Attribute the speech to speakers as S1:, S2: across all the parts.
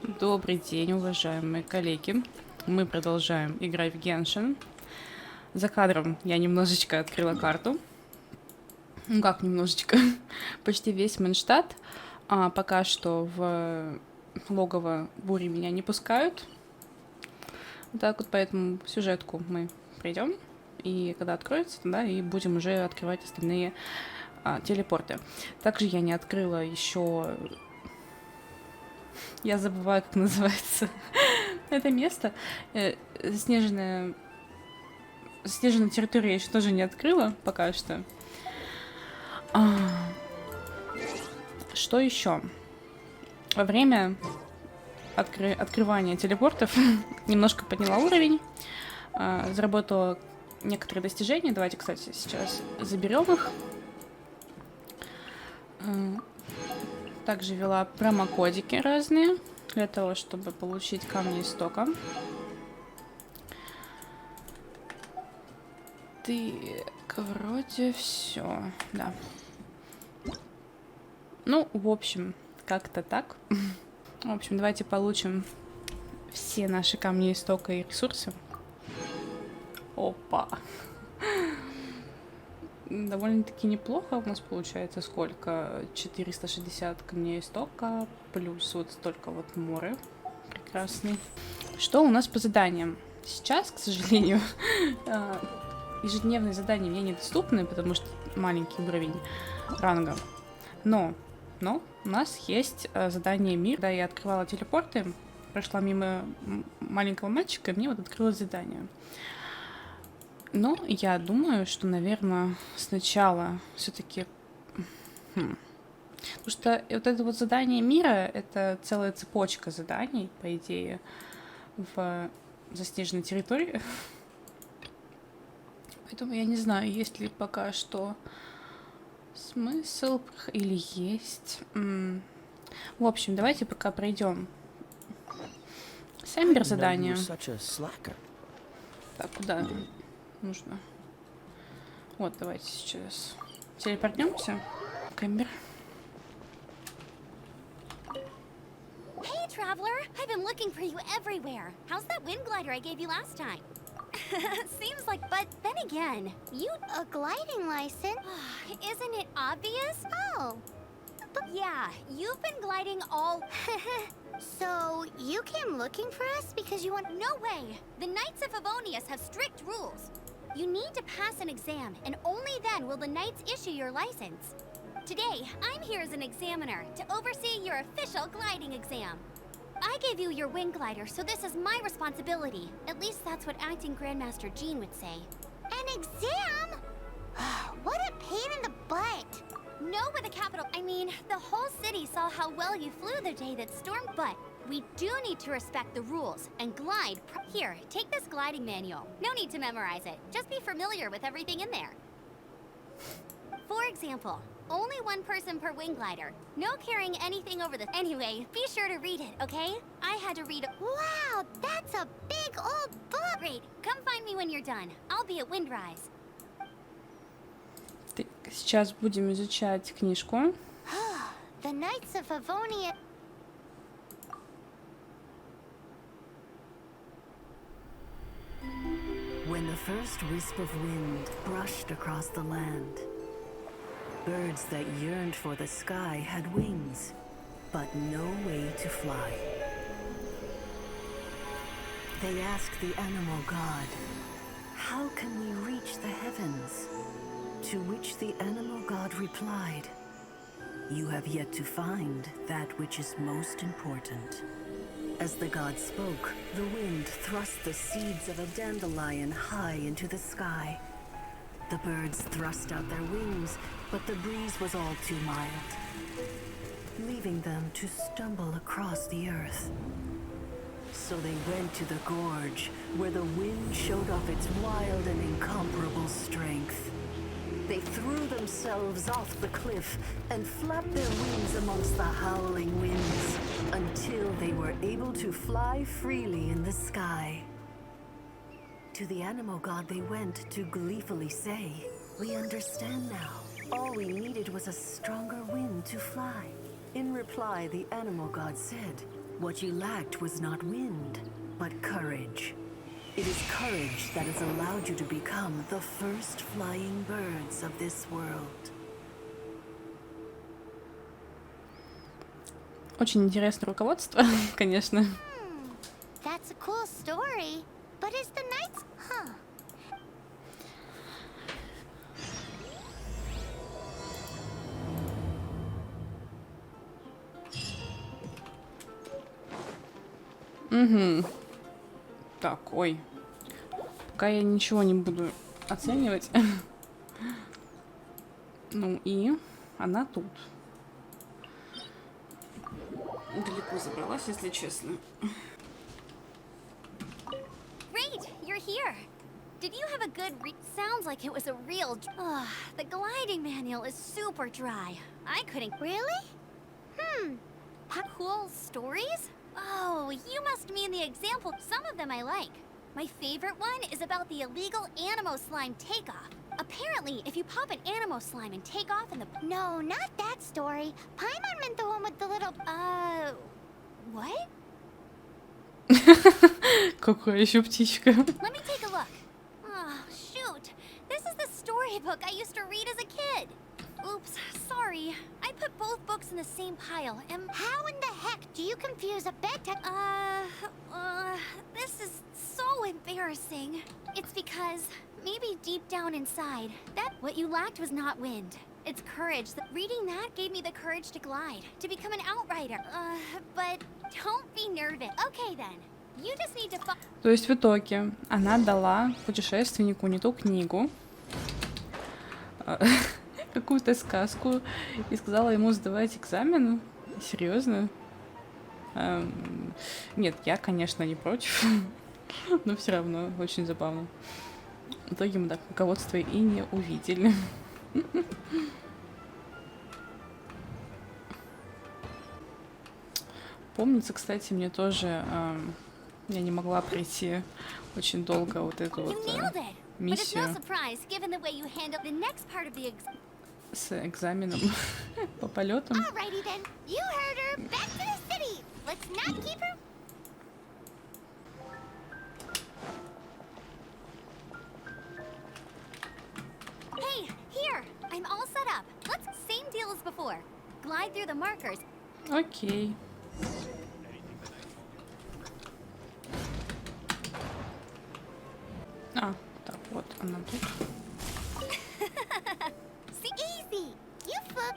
S1: Добрый день, уважаемые коллеги. Мы продолжаем играть в Genshin. За кадром я немножечко открыла карту. Ну как немножечко? Почти весь Манштадт. Пока что в логово бури меня не пускают. Вот так вот, поэтому сюжетку мы пройдем. И когда откроется, тогда и будем уже открывать остальные телепорты. Также я не открыла еще... Я забываю, как называется это место. Заснеженная территория я еще тоже не открыла пока что. Что еще? Во время открывания телепортов немножко подняла уровень. Заработала некоторые достижения. Давайте, кстати, сейчас заберем их. Также ввела промокодики разные для того, чтобы получить камни истока. Так, вроде все, да. Ну, в общем, как-то так. В общем, давайте получим все наши камни истока и ресурсы. Опа. Довольно-таки неплохо у нас получается. Сколько? 460 камней истока, плюс вот столько вот моры. Прекрасный. Что у нас по заданиям? Сейчас, к сожалению, ежедневные задания мне недоступны, потому что маленький уровень ранга. Но у нас есть задание мир. Когда я открывала телепорты, прошла мимо маленького мальчика, и мне вот открылось задание. Но я думаю, что, наверное, сначала все-таки... Потому что вот это вот задание мира, это целая цепочка заданий, по идее, в заснеженной территории. Поэтому я не знаю, есть ли пока что смысл или есть. В общем, давайте пока пройдем Сэмбер задание. Так, куда нужно? Вот, давайте сейчас телепортнемся. Кэмбер.
S2: Hey, traveler! I've been looking for you everywhere. How's that wind glider I gave you last time? Seems like, but then again, you... A gliding license? Isn't it obvious? Oh. Yeah, you've been gliding all... So, you came looking for us because you want... No way! The Knights of Favonius have strict rules. You need to pass an exam, and only then will the Knights issue your license. Today, I'm here as an examiner to oversee your official gliding exam. I gave you your wing glider, so this is my responsibility. At least that's what acting Grandmaster Jean would say. An exam? What a pain in the butt! No with a capital. I mean, the whole city saw how well you flew the day that stormed, but we do need to respect the rules and glide. Here, take this gliding manual. No need to memorize it. Just be familiar with everything in there. For example, only one person per wing glider. No carrying anything over the... Anyway, be sure to read it, okay? I had to read... Wow, that's a big old book! Great, come find me when you're done. I'll be at Windrise.
S1: Сейчас будем изучать книжку.
S2: The Knights of Favonia...
S3: When the first wisp of wind brushed across the land, birds that yearned for the sky had wings, but no way to fly. They asked the animal god, "How can we reach the heavens?" To which the animal god replied, "You have yet to find that which is most important." As the god spoke, the wind thrust the seeds of a dandelion high into the sky. The birds thrust out their wings, but the breeze was all too mild, leaving them to stumble across the earth. So they went to the gorge, where the wind showed off its wild and incomparable strength. They threw themselves off the cliff and flapped their wings amongst the howling winds until they were able to fly freely in the sky. To the animal god they went to gleefully say, "We understand now. All we needed was a stronger wind to fly." In reply, the animal god said, What you lacked was not wind, but courage. It is courage that has allowed you to become the first flying birds of this world.
S1: Очень интересное руководство, конечно.
S2: That's a cool story. But is the knights... Huh.
S1: Угу. Так, ой. Пока я ничего не буду оценивать. Ну и она тут. Далеко забралась, если честно.
S2: Great, you're here. Did you have a good Sounds like it was a real... the gliding manual is super dry. I couldn't... Really? Cool stories? Oh, you must mean the example. Some of them I like. My favorite one is about the illegal Animo slime takeoff. Apparently, if you pop an Animo slime and take off in the... No, not that story. Paimon meant the one with the little... What?
S1: Какая еще птичка.
S2: Let me take a look. Oh, shoot. This is the storybook I used to read as a kid. Oops, sorry. I put both books in the same pile. How in the heck do you confuse a bedtime... This is so embarrassing. It's because maybe deep down inside, that what you lacked was not wind. It's courage. Reading that gave me the courage to glide, to become an outrider. But don't be nervous. Okay then. You just need to...
S1: То есть в итоге она дала путешественнику не ту книгу, какую-то сказку, и сказала ему сдавать экзамен. Серьезно? Нет, я, конечно, не против, но все равно очень забавно. В итоге мы так руководство и не увидели. Помнится, кстати, мне тоже я не могла пройти очень долго вот эту вот миссию с экзаменом по полетам.
S2: Hey, here! I'm all set up. Let's same deal as before. Glide through the markers.
S1: Окей. А, так, вот она тут.
S2: See, easy.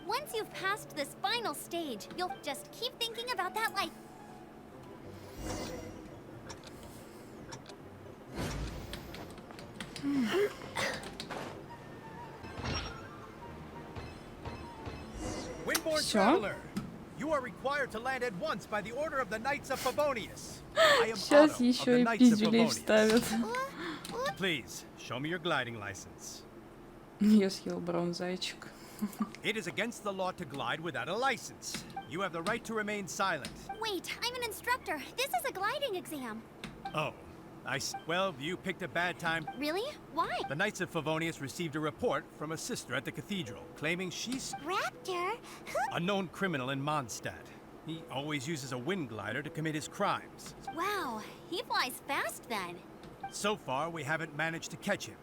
S2: Once you've passed this final stage, you'll just keep thinking about that light.
S4: Windborn traveler, you are required to land at once by the order of the Knights of Favonius. I am
S1: Сейчас
S4: Otto of the
S1: еще и
S4: Knights of
S1: пиздюлей
S4: Favonius.
S1: вставят.
S4: Please, show me your gliding license.
S1: Я съел бронзайчик.
S2: Wait, I'm an instructor. This is a gliding exam.
S4: Oh, well, you picked a bad time.
S2: Really? Why?
S4: The Knights of Favonius received a report from a sister at the cathedral claiming she's
S2: Raptor?
S4: a known criminal in Mondstadt. He always uses a wind glider to commit his crimes.
S2: Wow, he flies fast then.
S4: So far, we haven't managed to catch him.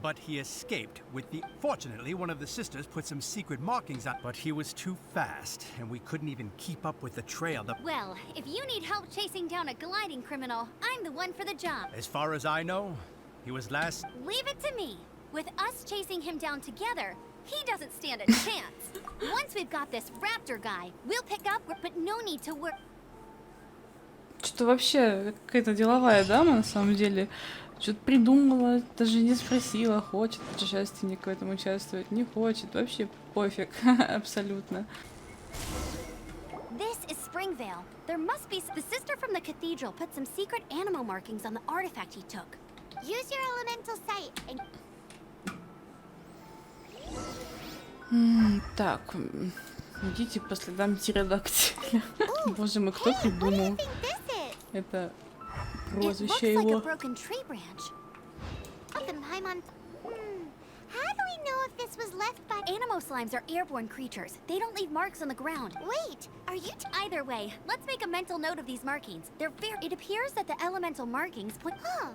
S4: But he escaped with the... Fortunately, one of the sisters put some secret markings on, but he was too fast, and we couldn't even keep up with the trail.
S2: Well, if you need help chasing down a gliding criminal, I'm the one for the job.
S4: As far as I know, he was last...
S2: Leave it to me. With us chasing him down together, he doesn't stand a chance. Once we've got this raptor guy, we'll pick up, but no need to work...
S1: Что-то вообще какая-то деловая дама, на самом деле. Что-то придумала, даже не спросила, хочет путешественник в этом участвовать, не хочет. Вообще пофиг, абсолютно.
S2: This is Springvale. There must be... The sister from the cathedral put some secret animal markings on the artifact he took. Use your elemental sight
S1: and... Так, идите по следам птеродактиля. Боже мой, кто придумал это прозвище его?
S2: How do we know if this was left by... Animo slimes are airborne creatures. They don't leave marks on the ground. Wait, are you... Either way, let's make a mental note of these markings. They're very... It appears that the elemental markings put... Huh.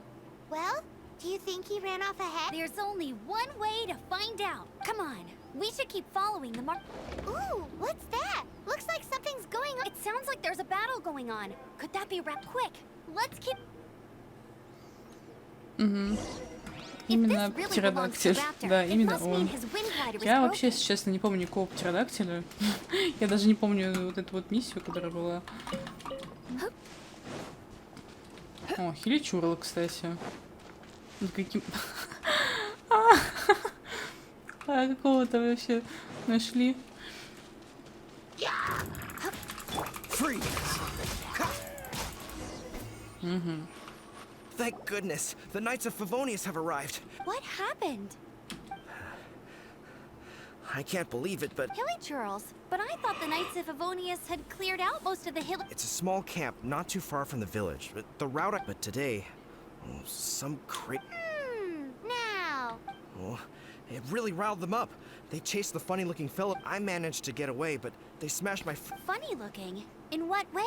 S2: Well, do you think he ran off ahead? There's only one way to find out. Come on. We should keep following the mark... Ooh, what's that? Looks like something's going on. It sounds like there's a battle going on. Could that be quick? Let's keep...
S1: Именно птеродактиль. Да, именно он. Я вообще, если честно, не помню никакого птеродактиля. Я даже не помню вот эту вот миссию, которая была. О, хиличурла, кстати. Каким... какого-то вообще нашли.
S5: Thank goodness, the Knights of Favonius have arrived.
S2: What happened?
S5: I can't believe it, but
S2: Hilly Churls, but I thought the Knights of Favonius had cleared out most of the hill.
S5: it's a small camp not too far from the village. The route but today, some
S2: Now.
S5: Oh, it really riled them up. They chased the funny-looking fellow. I managed to get away, but they smashed my
S2: Funny looking? In what way?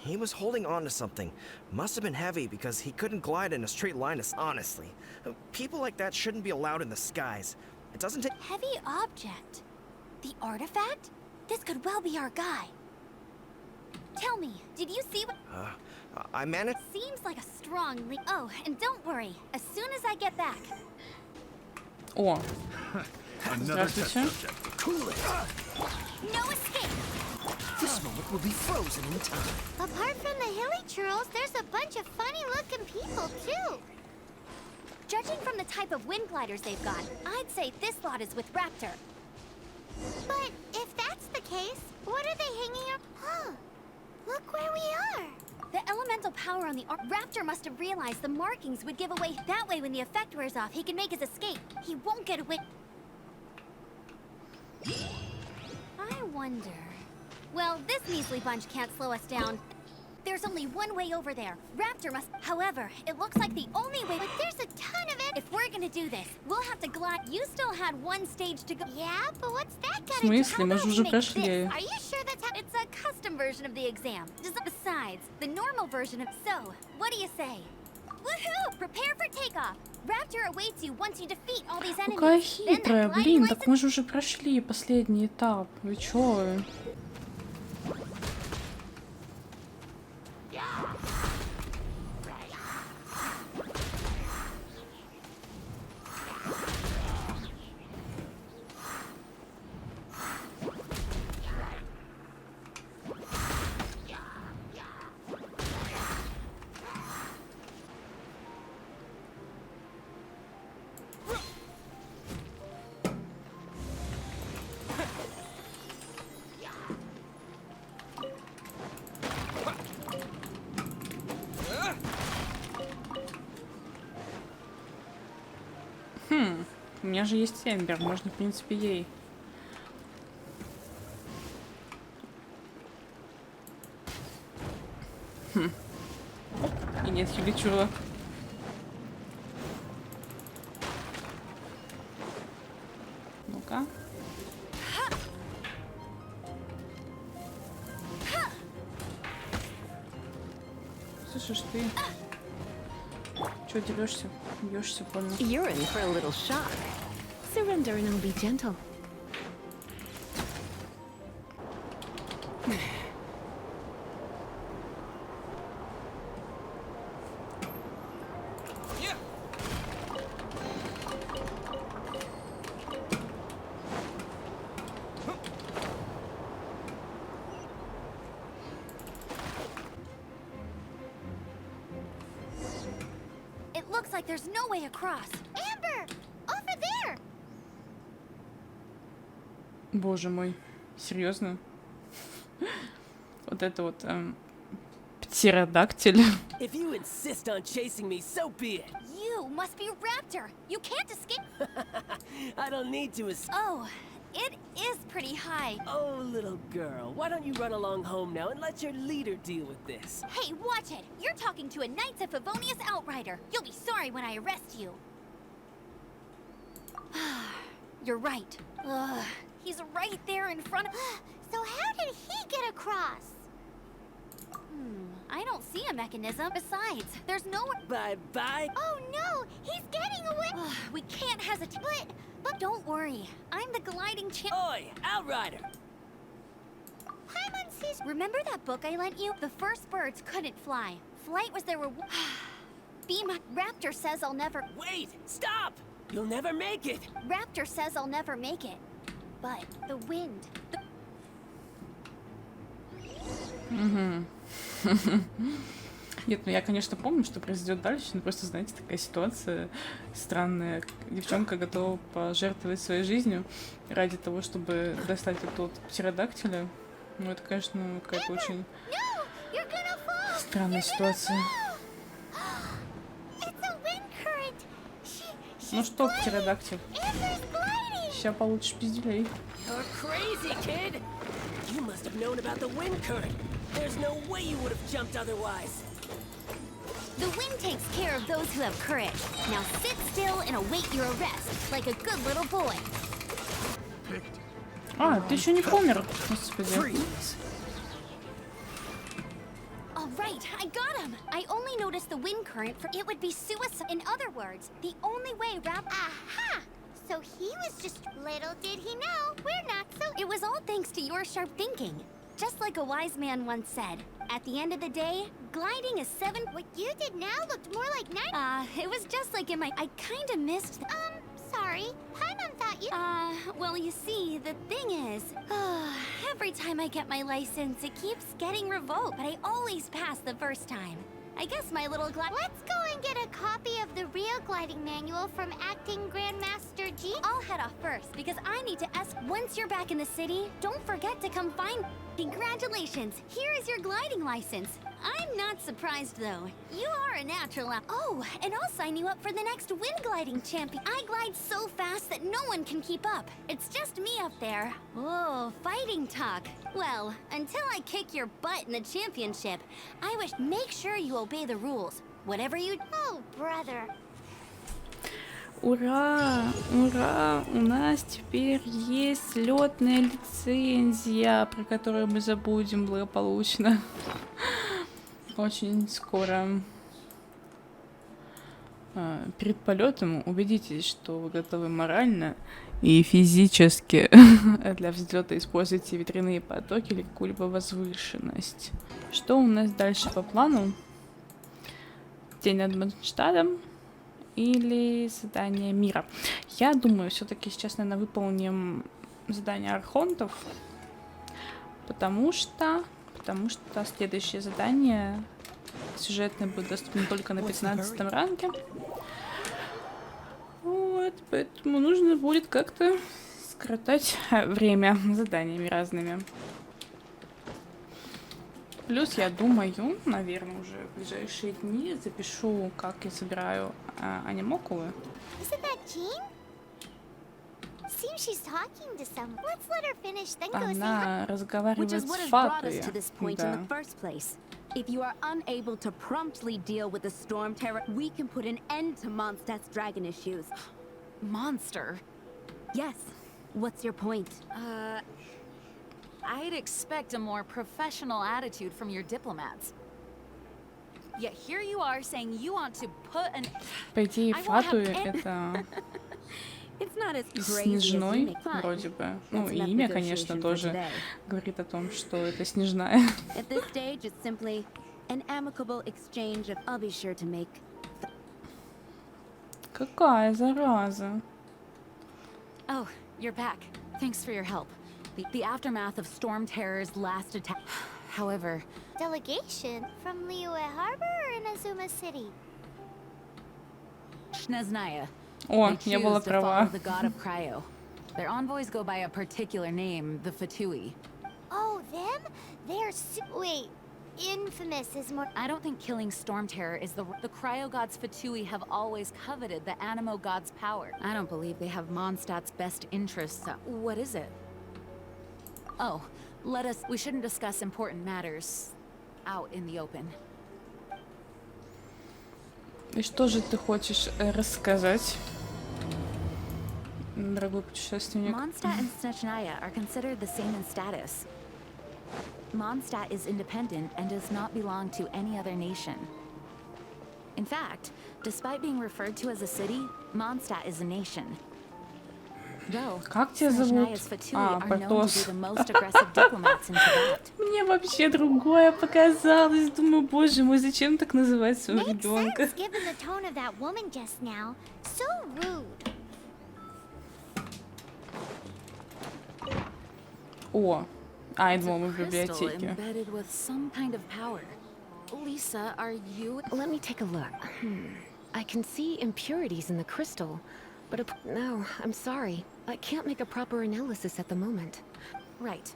S5: he was holding on to something. Must have been heavy because he couldn't glide in a straight line. Honestly, people like that shouldn't be allowed in the skies. It doesn't take...
S2: Heavy object? The artifact? This could well be our guy. Tell me, did you see what...
S5: I managed...
S2: Seems like a strong lead. Oh, and don't worry. As soon as I get back.
S1: О,
S4: Another
S1: здравствуйте.
S2: No escape!
S5: This moment will be frozen in time.
S2: Apart from the Hilly Churls, there's a bunch of funny-looking people, too. Judging from the type of wind gliders they've got, I'd say this lot is with Raptor. But if that's the case, what are they hanging up? Huh. Look where we are. The elemental power on the Raptor must have realized the markings would give away. That way, when the effect wears off, he can make his escape. He won't get away. I wonder... Well, this measly bunch can't slow us down. There's only one way over there. Raptor must... However, it looks like the only way... But there's a ton of it! If we're gonna do this, we'll have to glide... You still had one stage to go... Yeah, but what's that
S1: В смысле? Мы же уже прошли.
S2: Are you sure that's how... It's a custom version of the exam. Besides, the normal version of... So, what do you say? Woohoo! Prepare for takeoff! Raptor awaits you once you defeat all these enemies.
S1: Какая хитрая, блин, так мы же уже прошли последний этап. Вы чё? У меня же есть Эмбер, можно, в принципе, ей. И нет хиличула. Ну-ка. Слышишь, ты... Чё дерешься? Бьешься, понял.
S3: You're in for a little shock. Surrender and I'll be gentle.
S2: It looks like there's no way across. Amber! Over there!
S1: Боже мой. Серьезно? Вот это вот... птеродактиль.
S6: If you insist on chasing me, so be it.
S2: You must be Raptor. You can't escape.
S6: I don't need to escape.
S2: Oh, it is pretty high.
S6: Oh, little girl, why don't you run along home now and let your leader deal with this?
S2: Hey, watch it. You're talking to a Knights of Favonius outrider. You'll be sorry when I arrest you. You're right. Ugh, he's right there in front of. So how did he get across? I don't see a mechanism. Besides, there's no.
S6: Bye-bye.
S2: Oh no, he's getting away. We can't hesitate. But don't worry. I'm the gliding champ.
S6: Oi, Outrider!
S2: Paimon sees. Remember that book I lent you? The first birds couldn't fly. Flight was their reward. Beam. Raptor says I'll never.
S6: Wait! Stop! You'll never make it!
S2: Raptor says I'll never make it. But the wind.
S1: Нет, ну я, конечно, помню, что произойдет дальше, но просто, знаете, такая ситуация странная. Девчонка готова пожертвовать своей жизнью ради того, чтобы достать этот птеродактиля. Ну, это, конечно, какая-то очень странная ситуация. Ну что, птеродактиль? Сейчас получишь пизделей.
S6: You're crazy, kid! You must have known about the wind current. There's no way you would have jumped otherwise.
S2: The wind takes care of those who have courage. Now sit still and await your arrest, like a good little boy.
S1: А, ты еще не помер, господи.
S2: All right, I got him. I only noticed the wind current for it would be suicide. In other words, the only way Aha! So he was just. Little did he know, we're not so. It was all thanks to your sharp thinking. Just like a wise man once said, at the end of the day, gliding is 7. What you did now looked more like 9. It was just like in my. I kinda missed. Sorry. Paimon thought you. Well, you see, the thing is, every time I get my license, it keeps getting revoked, but I always pass the first time. I guess my little Let's go and get a copy of the real gliding manual from Acting Grandmaster G. I'll head off first because I need to ask. Once you're back in the city, don't forget to come find. Congratulations! Here is your gliding license. I'm not surprised though. You are a natural. Oh, and I'll sign you up for the next wind gliding champion. I glide so fast that no one can keep up. It's just me up there. Oh, fighting talk. Well, until I kick your butt in the championship, I wish. Make sure you obey the rules. Whatever you. Oh, brother.
S1: Ура! Ура! У нас теперь есть летная лицензия, про которую мы забудем благополучно. Очень скоро. Перед полетом убедитесь, что вы готовы морально и физически для взлета. Используйте ветряные потоки или какую-либо возвышенность. Что у нас дальше по плану? День над Манштадом или задание мира? Я думаю, все-таки сейчас, наверное, выполним задание архонтов, потому что следующее задание сюжетное будет доступно только на 15 ранге. Вот, поэтому нужно будет как-то скоротать время заданиями разными. Плюс, я думаю, наверное, уже в ближайшие дни запишу, как я собираю анимокулы. Она разговаривает с Фатуей. Да.
S7: If you are unable to promptly deal with the storm terror, we can put an end to Mondstadt's dragon issues.
S8: Monster?
S7: Yes. What's your point?
S8: I'd expect a more professional attitude from your diplomats. Yet here you are saying you want to put an...
S1: По идее, Фатуя это Снежной, вроде бы. Ну, и имя, конечно, тоже говорит о том, что это Снежная. Какая зараза.
S8: Oh, you're back. Thanks for your help. The aftermath of Storm Terror's last attack. However...
S2: Delegation from Liyue Harbor or Inazuma City?
S8: Shneznaya.
S1: О, я была права.
S8: The god of Cryo. Their envoys go by a particular name, the Fatui.
S2: Oh, them? They're wait, infamous is more...
S8: I don't think killing Storm Terror is the Cryo gods Fatui have always coveted the Animo god's power. I don't believe they have Mondstadt's best interests. What is it? Oh, we shouldn't discuss important matters out in the open.
S1: И что же ты хочешь рассказать? дорогой путешественник.
S8: Mondstadt and Snechnaya are considered the same in status. Mondstadt is independent and does not belong to any other nation. In fact, despite being referred to as a city, Mondstadt is a nation. Though,
S1: Как тебя зовут?
S8: Snechnaya's Fatui
S1: А,
S8: are known to be
S1: Портос.
S8: the most aggressive diplomats in Tibet.
S1: Мне вообще другое показалось. Думаю, боже мой, зачем так называть своего
S2: Makes
S1: ребенка?
S2: sense given the tone of that woman just now. So rude.
S1: О, а, я
S8: It's a
S1: думала, мы в
S8: crystal
S1: библиотеке.
S8: embedded with some kind of power. Lisa, are you?
S9: Let me take a look. I can see impurities in the crystal, but no, I'm sorry. I can't make a proper analysis at the moment.
S8: Right.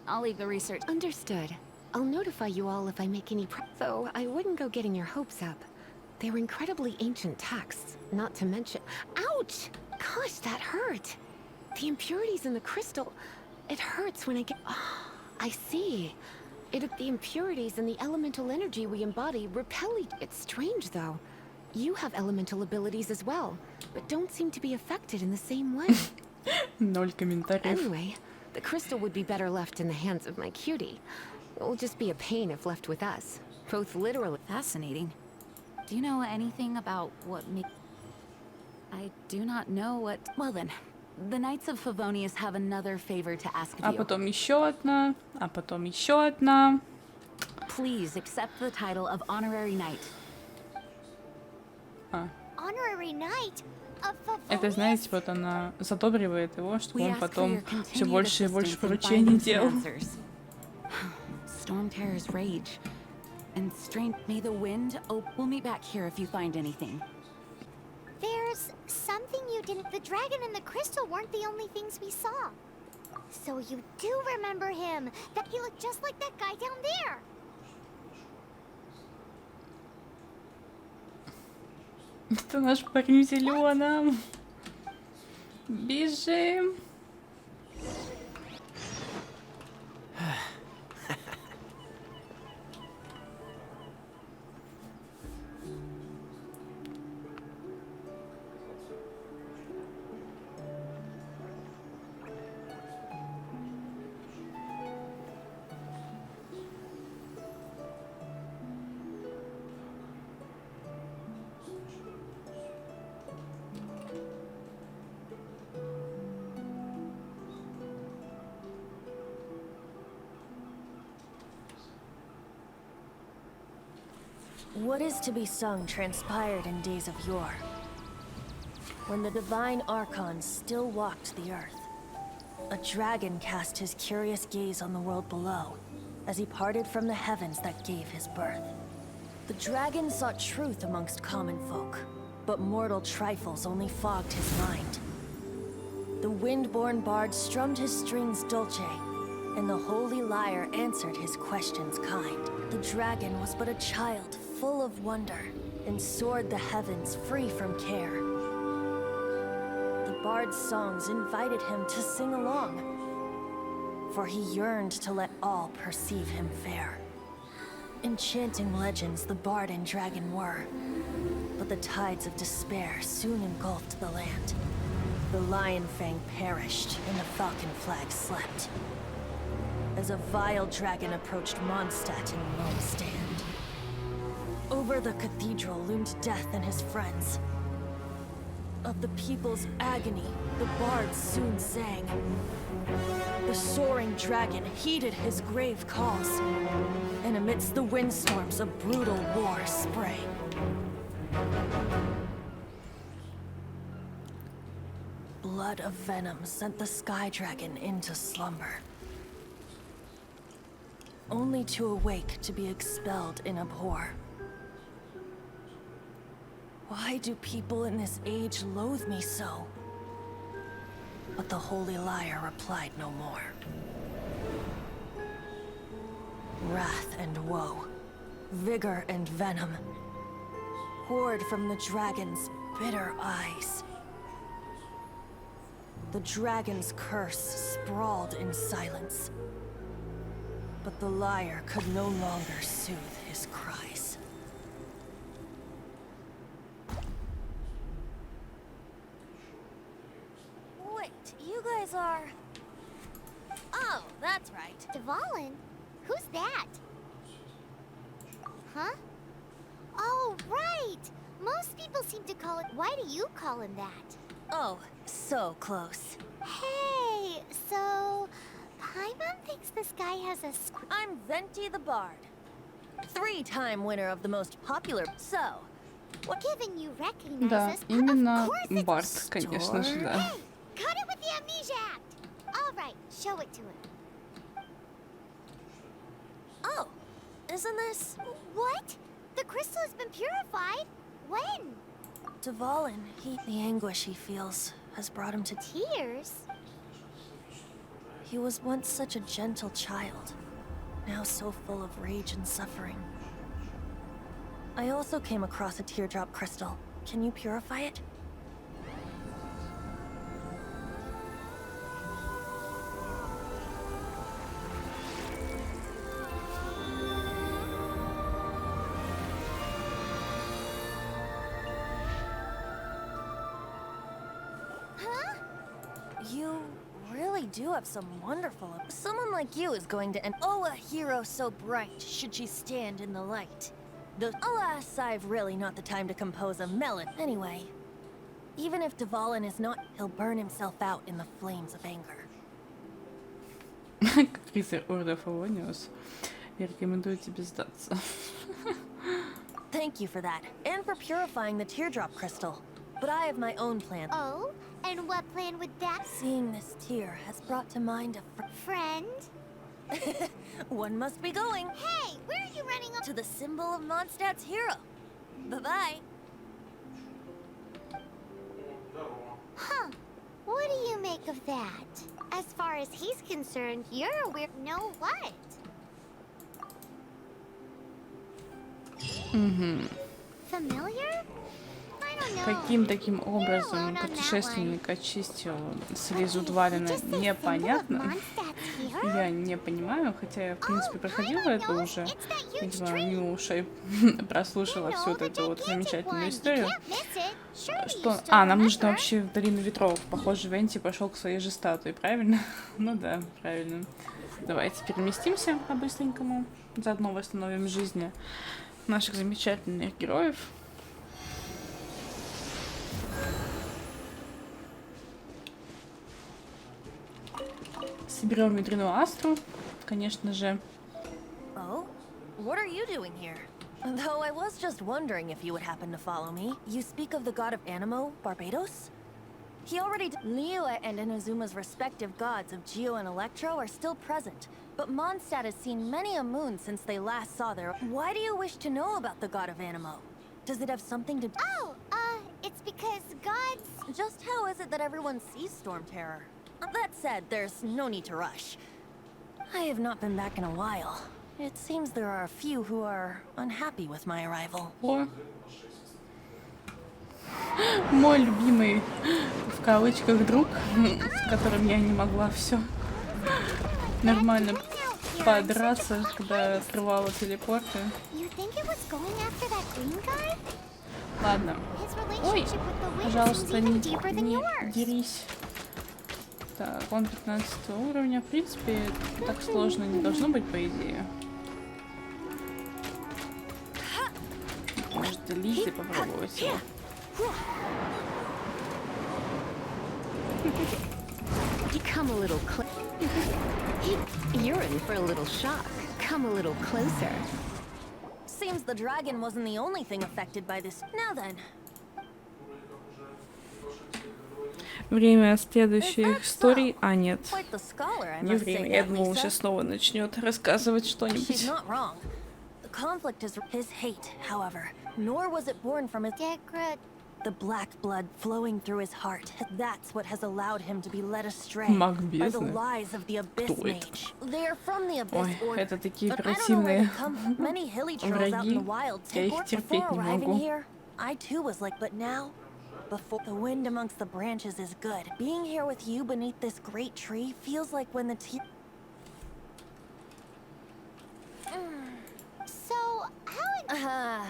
S8: I'll leave the research.
S9: Understood. I'll notify you all if I make any though I wouldn't go getting your hopes up. They were incredibly ancient texts, not to mention— Ouch! Gosh, that hurt! The impurities in the crystal— it hurts when I get— I see. The impurities and the elemental energy we embody repel each— It's strange, though. You have elemental abilities as well, but don't seem to be affected in the same way.
S1: Ноль комментариев.
S9: Anyway, the crystal would be better left in the hands of my cutie. It will just be a pain if left with us, both literally—
S8: Fascinating. Do you know anything about what me? I do not know what. Well then, the Knights of Favonius have another favor to ask of
S1: А
S8: you.
S1: потом еще одна, а потом еще одна.
S8: Please accept the title of honorary knight.
S1: А,
S2: Honorary knight of
S1: это,
S2: Favonius?
S1: знаете, вот она задобривает его, чтобы
S8: We
S1: он
S8: ask for
S1: потом
S8: your
S1: все
S8: continued
S1: больше и больше
S8: assistance in
S1: поручений
S8: finding some
S1: делал.
S8: answers. Storm Terror's rage and strength. May the wind. Oh, we'll meet back here if you find anything.
S2: There's something you didn't— the dragon and the crystal weren't the only things we saw. So you do remember him. That he looked just like that guy down there.
S1: Это наш парень в зеленом. Бежим.
S10: What is to be sung transpired in days of yore, when the divine archons still walked the earth. A dragon cast his curious gaze on the world below, as he parted from the heavens that gave his birth. The dragon sought truth amongst common folk, but mortal trifles only fogged his mind. The wind-born bard strummed his strings dulce, and the holy lyre answered his questions kind. The dragon was but a child, full of wonder, and soared the heavens free from care. The bard's songs invited him to sing along, for he yearned to let all perceive him fair. Enchanting legends the bard and dragon were, but the tides of despair soon engulfed the land. The lion fang perished, and the falcon flag slept, as a vile dragon approached Mondstadt in lone stand. Over the cathedral loomed death and his friends. Of the people's agony, the bards soon sang. The soaring dragon heeded his grave calls, and amidst the windstorms a brutal war sprang. Blood of venom sent the sky dragon into slumber, only to awake to be expelled in abhor. Why do people in this age loathe me so? But the holy lyre replied no more. Wrath and woe, vigor and venom, poured from the dragon's bitter eyes. The dragon's curse sprawled in silence, but the lyre could no longer soothe his cries. guys are... Oh, that's right.
S2: Dvalin? Who's that? Huh? Oh, right! Most people seem to call it... Why do you call him that?
S10: Oh, so close.
S2: Hey, so... Paimon thinks this guy has a
S10: I'm Venti the Bard. 3-time winner of the most popular... So, what...
S2: Given you recognize
S1: Да,
S2: us,
S1: именно
S2: of course it's
S1: Барт, конечно же, да.
S2: Hey, cut it with the Amnesia Act! Alright, show it to him.
S10: Oh, isn't this...
S2: What? The crystal has been purified? When?
S10: Dvalin, the anguish he feels has brought him to...
S2: Tears?
S10: He was once such a gentle child, now so full of rage and suffering. I also came across a teardrop crystal. Can you purify it?
S2: Huh?
S10: You really do have some wonderful... Someone like you is going to end... Oh, a hero so bright, should she stand in the light. Alas, I've really not the time to compose a melody. Anyway, even if Dvalin is not, he'll burn himself out in the flames of anger.
S1: Кризер Орда Фавониус. Я рекомендую тебе сдаться.
S10: Thank you for that, and for purifying the teardrop crystal. But I have my own plan.
S2: Oh? And what plan would that...
S10: Seeing this tear has brought to mind a
S2: Friend?
S10: One must be going.
S2: Hey, where are you running
S10: To the symbol of Mondstadt's hero. Bye-bye.
S2: Huh. What do you make of that? As far as he's concerned, you're a weird... No what? Familiar? I don't know.
S1: Каким таким образом путешественник очистил слезу Двалина, непонятно. Я не понимаю, хотя я, в принципе, проходила это уже. Видимо, мимо ушей прослушала всю вот эту вот замечательную историю. Что... А, нам нужно вообще в Долину Ветров. Похоже, Венти пошел к своей же статуе, правильно? Ну да, правильно. Давайте переместимся по-быстренькому. Заодно восстановим жизни наших замечательных героев. Соберем ядреную астру, конечно же.
S10: Oh? What are you doing here? Though I was just wondering if you would happen to follow me. You speak of the god of Animo, Barbados? He already... Liyue and Inazuma's respective gods of Geo and Electro are still present, but Mondstadt has seen many a moon since they last saw their... Why do you wish to know about the god of Animo? Does it have something to...
S2: Oh, it's because gods...
S10: Just how is it that everyone sees Storm Terror? That said, there's no need to rush. I have not been back in a while. It seems there are a few who are unhappy with my arrival.
S1: О. Мой любимый, в кавычках, друг, с которым я не могла все нормально подраться, когда открывала телепорты. Ладно. Ой, пожалуйста, не дерись. Так, он 15 уровня. В принципе, так сложно не должно быть, по идее. Может, Лизы попробовать его.
S9: Come a little You're in for a little shock. Come a little closer.
S10: Seems the dragon wasn't the only thing affected by this. Now then.
S1: Время следующих историй. А, нет. Не время. Я думала, он сейчас снова начнет рассказывать что-нибудь.
S10: The conflict is his hate, however, nor was it born from his the black blood flowing through his heart. That's what has allowed him to be led astray by the lies of the Abyss Mage. They are from the Abyss Order.
S1: Это такие оперативные
S10: Many hilly trolls out in the wild.
S1: Я их терпеть не могу.
S10: I too was like, but now, before the wind amongst the branches is good. Being here with you beneath this great tree feels like when the
S2: So, how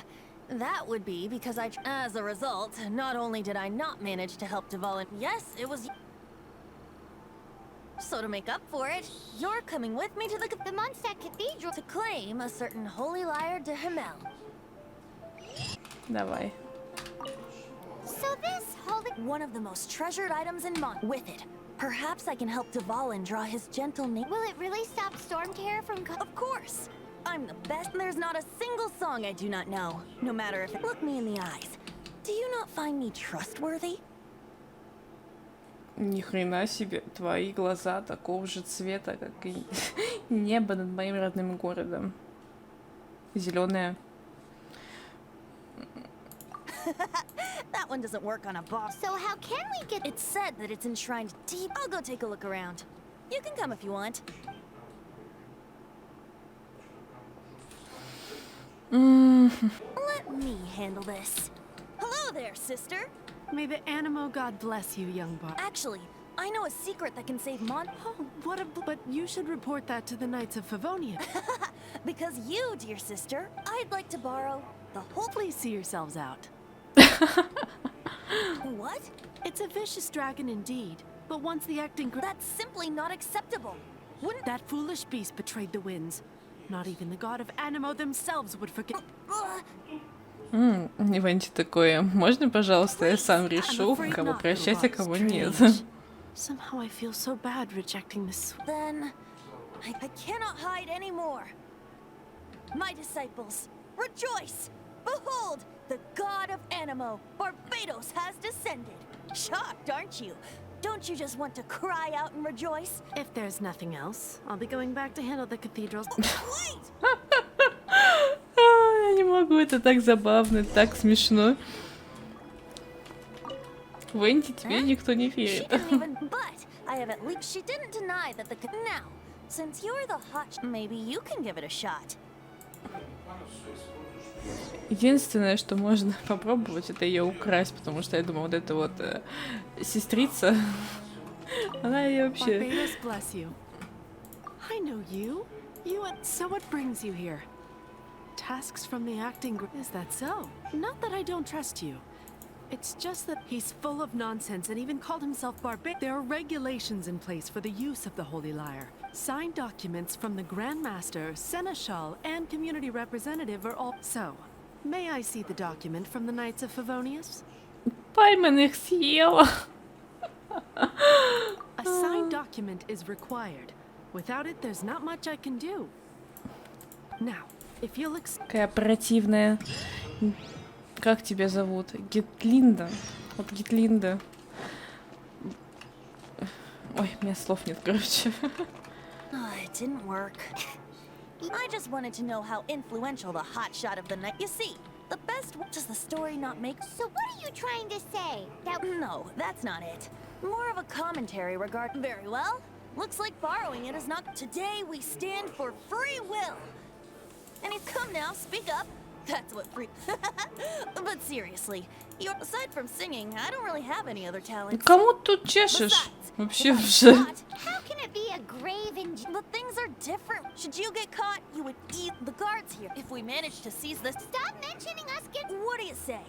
S10: that would be because as a result, not only did I not manage to help Dvalin, yes, it was... So to make up for it, you're coming with me to the
S2: Mondstadt Cathedral
S10: to claim a certain holy lyre de Himmel.
S1: Давай.
S2: So this holy...
S10: One of the most treasured items in Mon. With it, perhaps I can help Dvalin draw his gentle name.
S2: Will it really stop Storm Terror from...
S10: Of course! I'm the best. There's not a single song I do not know. No matter if it... Look me in the eyes. Do you not find me trustworthy?
S1: Ни хрена себе, твои глаза такого же цвета, как и небо над моим родным городом. Зеленое.
S10: That one doesn't work on a boss.
S2: So how can we get...
S10: It's said that it's enshrined deep. I'll go take a look around. You can come if you want. Let me handle this. Hello there, sister.
S3: May the Animo God bless you, young boy.
S10: Actually, I know a secret that can save Mon.
S3: Oh, what a... But you should report that to the Knights of Favonia.
S10: Because you, dear sister, I'd like to borrow the whole...
S3: Please see yourselves out.
S10: What?
S3: It's a vicious dragon indeed, but once the acting...
S10: That's simply not acceptable. Wouldn't...
S3: That foolish beast betrayed the winds. Not even the god of Animo themselves would forget...
S1: Иванти такое. Можно, пожалуйста, я сам решу, кого прощать, а кого нет.
S3: Somehow I feel so bad rejecting this.
S10: Then I cannot hide anymore. My disciples, rejoice! Behold, the god of Animo, Barbados, has descended. Shocked, aren't you? Don't you just want to cry out and rejoice?
S3: If there's nothing else, I'll be going back to handle the cathedrals.
S10: Wait!
S1: Я не могу, это так забавно, так смешно. Венди, тебе никто не
S10: She
S1: верит.
S10: didn't even... But I have at least... She didn't deny that the... Now, since you're the hot... Maybe you can give it a shot.
S1: Единственное, что можно попробовать, это ее украсть, потому что я думаю, вот эта вот сестрица, она ее вообще...
S3: Barbados bless you. I know you. So what brings you here? Tasks from the acting group. Is that so? Not that I don't trust you. It's just that he's full of nonsense and even called himself Barbados. There are regulations in place for the use of the Holy Lyre. Signed documents from the Grand Master, Seneschal, and community representative are all... So, may I see the document from the Knights of Favonius?
S1: Пойманных съела.
S3: A signed document is required. Without it, there's not much I can do. Now, if you'll...
S1: Какая противная. Как тебя зовут? Гетлинда. Вот Гетлинда. Ой, у меня слов нет, короче.
S10: It didn't work. I just wanted to know how influential the hotshot of the night. You see, the best... Does the story not make...
S2: So what are you trying to say? That...
S10: No, that's not it. More of a commentary regarding... Very well. Looks like borrowing it is not... Today we stand for free will. And he's come now, speak up. That's what free... But seriously, aside from singing, I don't really have any other talents.
S1: Кому тут чешешь? Вообще
S10: Besides,
S1: уже.
S2: How can it be a grave in...
S10: But things are different. Should you get caught, you would eat the guards here. If we manage to seize this...
S2: Stop mentioning us get...
S10: What do you say?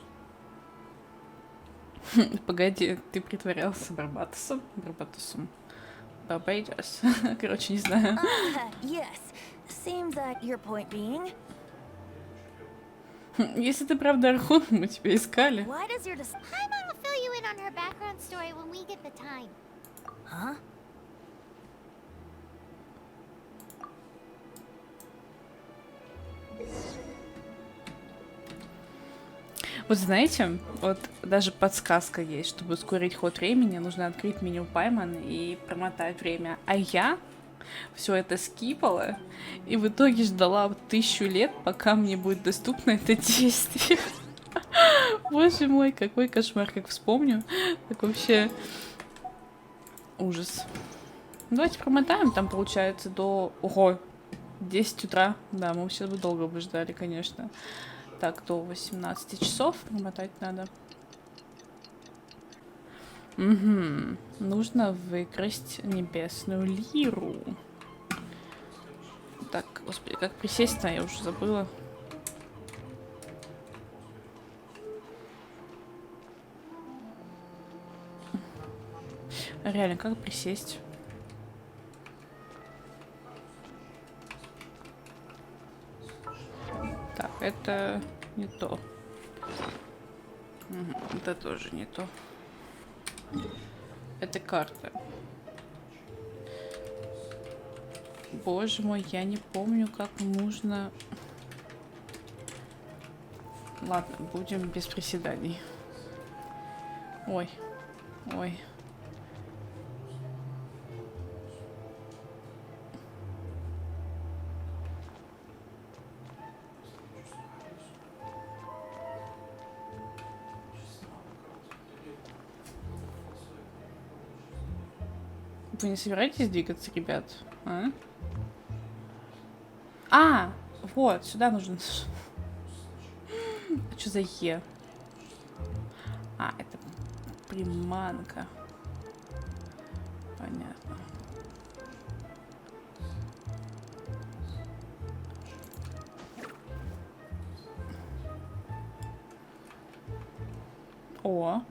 S1: Погоди, ты притворялся Барбатосом? Барбадос. Короче, не знаю.
S10: Yes. Seems that your point being...
S1: Если ты правда Архун, мы тебя искали.
S2: Why does your... Paimon will fill you in on her background story when we get the time.
S10: Huh?
S1: Вот знаете, вот даже подсказка есть, чтобы ускорить ход времени, нужно открыть меню Пайман и промотать время. А я все это скипала и в итоге ждала 1000 лет, пока мне будет доступно это действие. Боже мой, какой кошмар, как вспомню. Так вообще ужас. Давайте промотаем, там получается до... Ого, 10 утра. Да, мы сейчас бы долго бы ждали, конечно. Так, до 18 часов промотать надо. Угу. Нужно выкрасть небесную лиру. Так, господи, как присесть-то, я уже забыла. Реально, как присесть? это не то. Это тоже не то. Это карта. Боже мой, я не помню, как нужно... Ладно, будем без приседаний. Ой. Ой. Вы не собираетесь двигаться, ребят? А, вот, сюда нужно. Что за Е? А, это приманка. Понятно. О.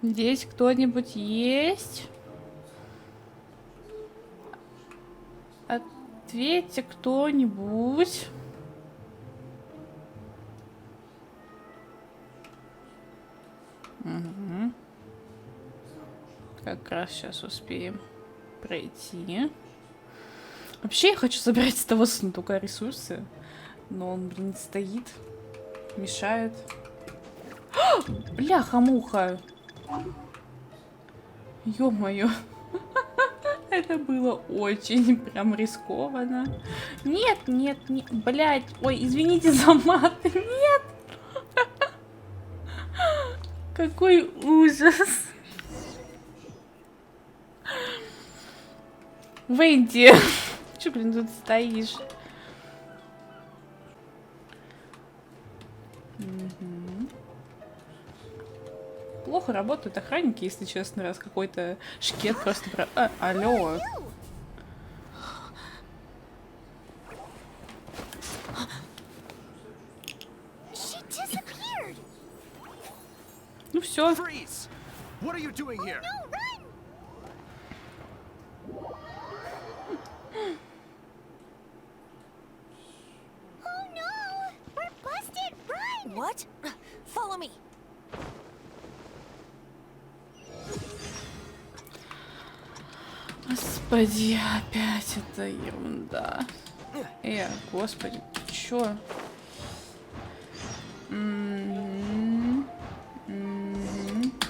S1: Здесь кто-нибудь есть? Ответьте кто-нибудь. Угу. Как раз сейчас успеем пройти. Вообще я хочу забрать с того сундука ресурсы, но он, блин, стоит, мешает. Бляха-муха! Ё-моё. Это было очень прям рискованно. Нет, нет, нет. Блядь. Ой, извините за мат. Нет. Какой ужас. Выйди. Чё, блин, тут стоишь? Плохо работают охранники, если честно, раз какой-то шкет просто про... алло. Ну все.
S10: What? Follow me.
S1: Господи, опять это ерунда. Господи, ты чё?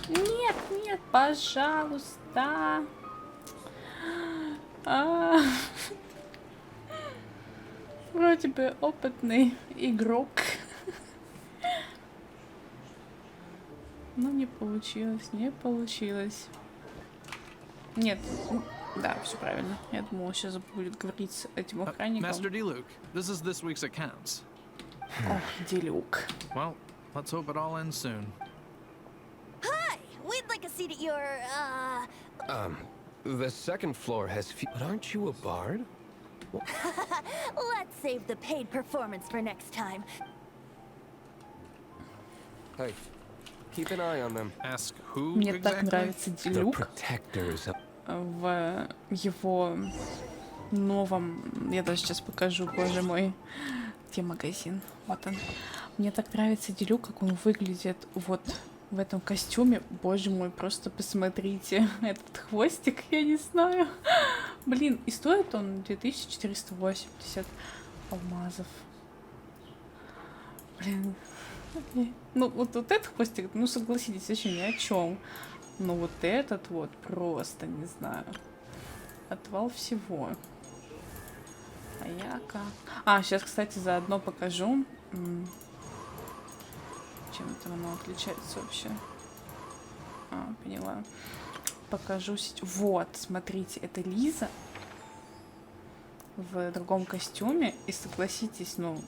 S1: Нет, нет, пожалуйста. Вроде бы опытный игрок. Но не получилось, не получилось. Нет, да, все правильно. Я думала, сейчас будет говорить с этим охранником.
S11: Master Diluc, this is this week's accounts.
S1: Ох, Дилюк.
S11: Well, let's hope it all ends soon.
S2: Hi! We'd like a seat at your,
S12: The second floor has But aren't you a bard?
S10: Let's save the paid performance for next time.
S12: Hey, keep an eye on them.
S11: Ask who
S1: Мне так
S11: exactly?
S1: нравится
S12: The
S1: Дилюк
S12: protectors of...
S1: в его новом... Я даже сейчас покажу, боже мой. Где магазин? Вот он. Мне так нравится Дилюк, как он выглядит вот в этом костюме. Боже мой, просто посмотрите. Этот хвостик, я не знаю. Блин, и стоит он 2480 алмазов. Блин. Ну, вот этот хвостик, ну, согласитесь, вообще ни о чем. Но вот этот вот просто, не знаю. Отвал всего. А я как... сейчас, кстати, заодно покажу. Чем это оно отличается вообще? Поняла. Покажу. Вот, смотрите, это Лиза в другом костюме. И согласитесь, ну...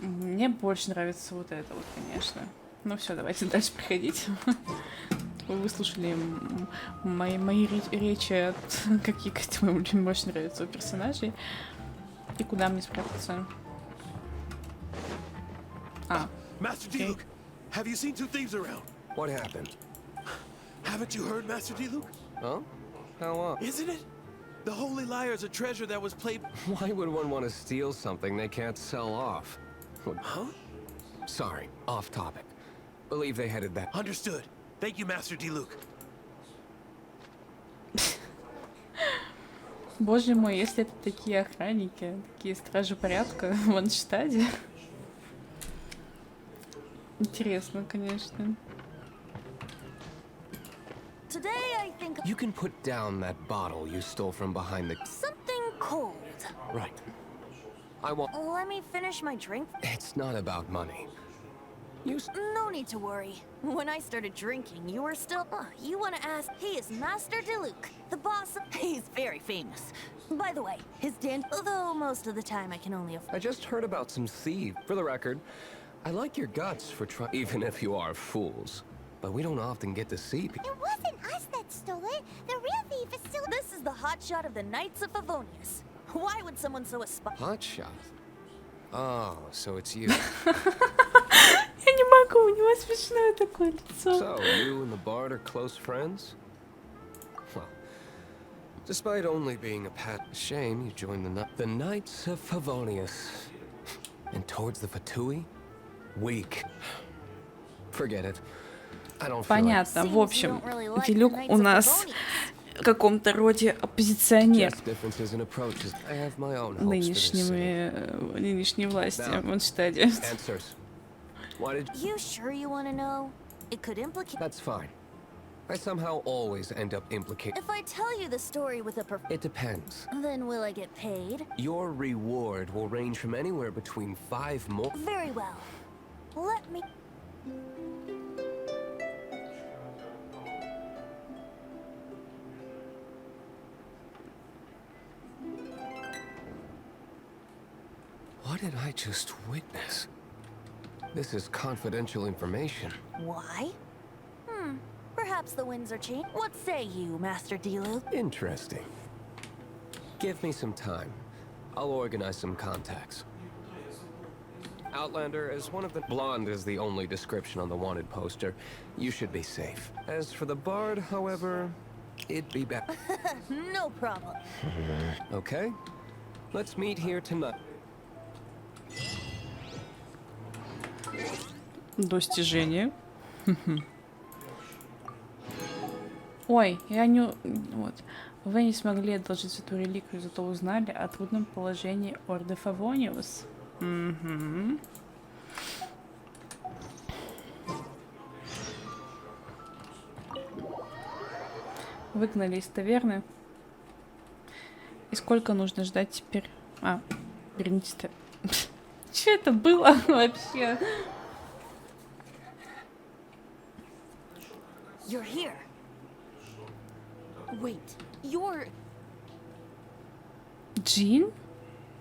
S1: Мне больше нравится вот это вот, конечно. Ну все, давайте дальше проходить. Вы выслушали мои речи, какие костюмы мне больше нравятся у персонажей. И куда мне спрятаться?
S13: Master D-Luke, have you seen two thieves around?
S12: What happened?
S13: Haven't you heard, Master D-Luke?
S12: Huh? How
S13: Isn't it? The Holy Liar is a treasure that was played.
S12: Why would one want to steal something they can't sell off?
S13: Huh?
S12: Sorry, off topic. Believe they headed that.
S13: Understood. Thank you, Master D-Luke.
S1: Боже мой, если это такие охранники, такие стражи порядка в Анштаде. Интересно, конечно.
S10: Today I think
S12: You can put down that bottle you stole from behind the...
S10: something cold.
S12: Right. I want...
S10: Let me finish my drink.
S12: It's not about money. You...
S10: No need to worry. When I started drinking, you were still... you want to ask? He is Master D-Luke, the boss of... He's very famous. By the way, his dan... Although most of the time I can only afford...
S12: I just heard about some thieves. For the record, I like your guts for trying... Even if you are fools. But we don't often get to see people.
S2: It wasn't us that stole it. The real thief is still...
S10: This is the hotshot of the Knights of Favonius. Why would someone so aspire...
S12: Hotshot? Oh, so it's you.
S1: Я не могу, у него смешное такое лицо.
S12: So, you and the Bard are close friends? Well, despite only being a pat shame, you joined the Knights of Favonius. And towards the Fatui? Weak. Forget it. I don't feel
S1: Понятно, в общем, Делюк у нас в каком-то роде оппозиционер нынешней власти в Анштаде.
S10: You sure you want to know? It could implicate...
S12: That's fine. I somehow always end up implicated.
S10: If I tell you the story with a
S12: It depends.
S10: Then will I get paid?
S12: Your reward will range from anywhere between 5 more...
S10: Very well. Let me...
S12: What did I just witness? This is confidential information.
S10: Why? Perhaps the winds are changing. What say you, Master D-Luke?
S12: Interesting. Give me some time. I'll organize some contacts. Outlander is one of the... Blonde is the only description on the wanted poster. You should be safe. As for the Bard, however, it'd be better.
S10: No problem.
S12: Okay? Let's meet here tonight.
S1: Достижение. Ой, я не... Вот. Вы не смогли одолжить святую реликвию, зато узнали о трудном положении Орды Фавониус. Угу. Выгнали из таверны. И сколько нужно ждать теперь? Верните. Что это было вообще?
S10: You're here. Wait, you're...
S1: Джин?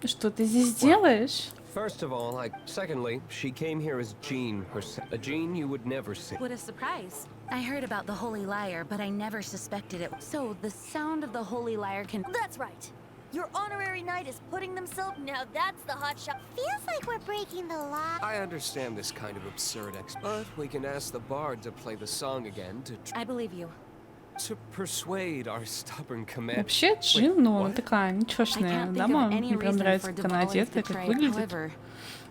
S1: Что ты здесь делаешь?
S12: First of all, secondly, she came here as Jean herself. A Jean you would never see.
S8: What a surprise. I heard about the Holy Liar, but I never suspected it. So, the sound of the Holy Liar can...
S10: That's right. Your honorary knight is putting themselves... Now that's the hot shot.
S2: Feels like we're breaking the law.
S12: I understand this kind of absurd but we can ask the Bard to play the song again to...
S8: I believe you.
S12: To persuade our stubborn command...
S1: Вообще, Джин, ну, она такая ничегошная дама. Мне прям нравится, как она одета, как выглядит.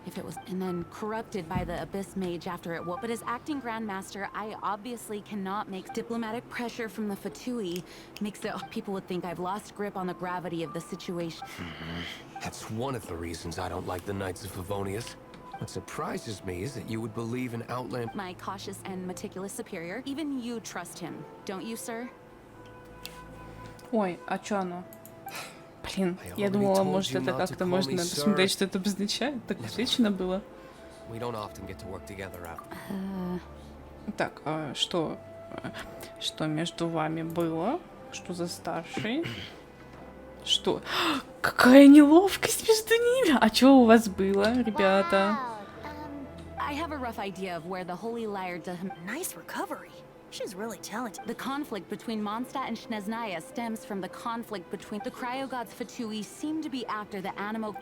S8: If it was, and then corrupted by the Abyss Mage after it. But as acting Grandmaster, I obviously cannot make diplomatic pressure from the Fatui. Makes it people would think I've lost grip on the gravity of the situation.
S12: That's one of the reasons I don't like the Knights of Favonius. What surprises me is that you would believe in Outland.
S8: My cautious and meticulous superior. Even you trust him, don't you, sir?
S1: Ой, а чё оно? Блин, я думала, может, это как-то можно посмотреть, что это обозначает. Так отлично было. Так, что? Что между вами было? Что за старший? Что? Какая неловкость между ними! А что у вас было, ребята?
S8: I have a rough idea of where the Holy Lyre
S10: Nice recovery. She's really talented.
S8: The conflict between Mondstadt and Snezhnaya stems from the conflict between the cryo gods Fatui seem to be after the Animo.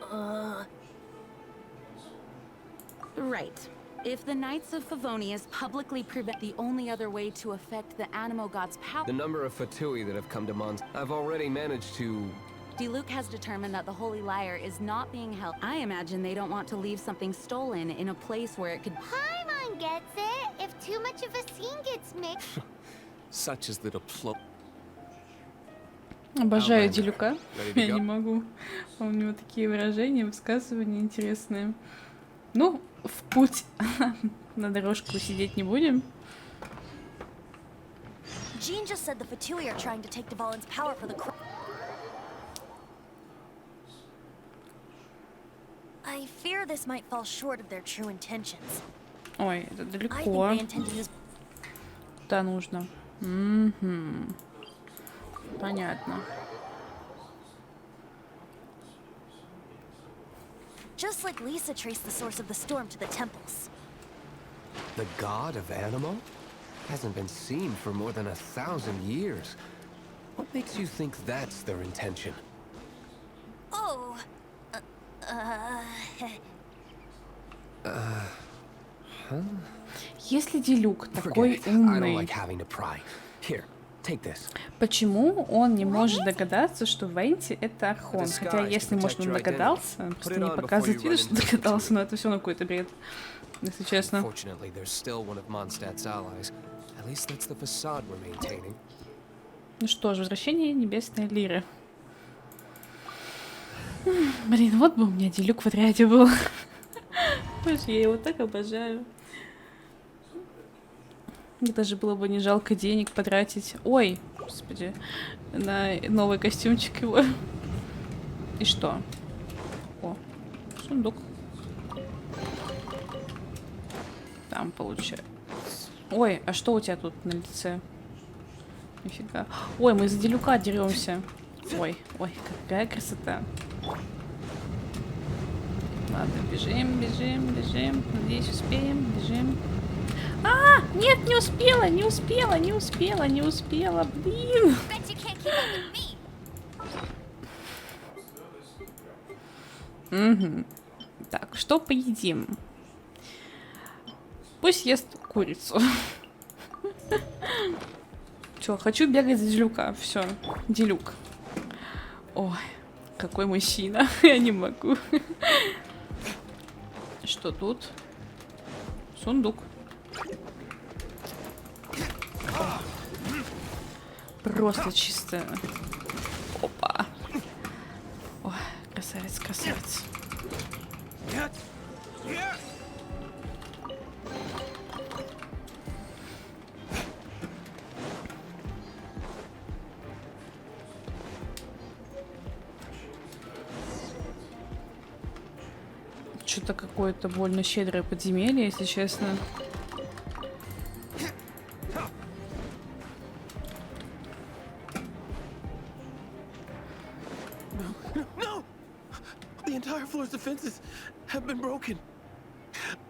S8: Right. If the Knights of Favonius publicly prevent the only other way to affect the Animo gods' power.
S12: The number of Fatui that have come to Mons, I've already managed to.
S8: Diluc has determined that the Holy Lyre is not being held. I imagine they don't want to leave something stolen in a place where it could.
S2: Paimon gets it. If too much of a scene gets mixed.
S12: Such as little plop.
S1: Обожаю Дилюка. Я не могу. У него такие выражения, высказывания интересные. Ну, в путь. На дорожку сидеть не будем.
S10: Jean just said the Fatui are trying to take Dvalin's power for the. I fear this might fall short of their true intentions.
S1: Ой, это
S10: I
S1: далеко.
S10: think they intend to use.
S1: Куда нужно? Понятно.
S10: Just like Lisa traced the source of the storm to the temples.
S12: The god of Animo? Hasn't been seen for more than 1,000 years. What makes you think that's their intention?
S10: Oh.
S1: Если Дилюк
S12: Forget
S1: такой
S12: it. I don't
S1: умный,
S12: like having to pry. Here, take this.
S1: почему он не может догадаться, что Венти это Архон? Хотя, если, может, он догадался, просто не показывает виду, что догадался, но это все равно какой-то бред, если честно.
S12: Fortunately, there's still one of Mondstadt's allies. At least that's the facade we're maintaining.
S1: Ну что ж, возвращение Небесной Лиры. Блин, вот бы у меня Дилюк в отряде был. Боже, я его так обожаю. Мне даже было бы не жалко денег потратить. Ой, господи, на новый костюмчик его. И что? О, сундук. Там получается. Ой, а что у тебя тут на лице? Нифига. Ой, мы за Дилюка деремся. Ой, ой, какая красота. Ладно, бежим, бежим, бежим. Надеюсь, успеем. Бежим. А, нет, не успела, не успела, не успела, не успела, блин. Угу. Так, что поедим? Пусть ест курицу. Чё, хочу бегать за Дилюка. Все, Дилюк. Ой, какой мужчина. Я не могу. Что тут? Сундук. Просто чисто. Опа. Ой, красавец, красавец. Что-то какое-то больно щедрое подземелье, если честно.
S13: No! The entire floor's defenses have been broken.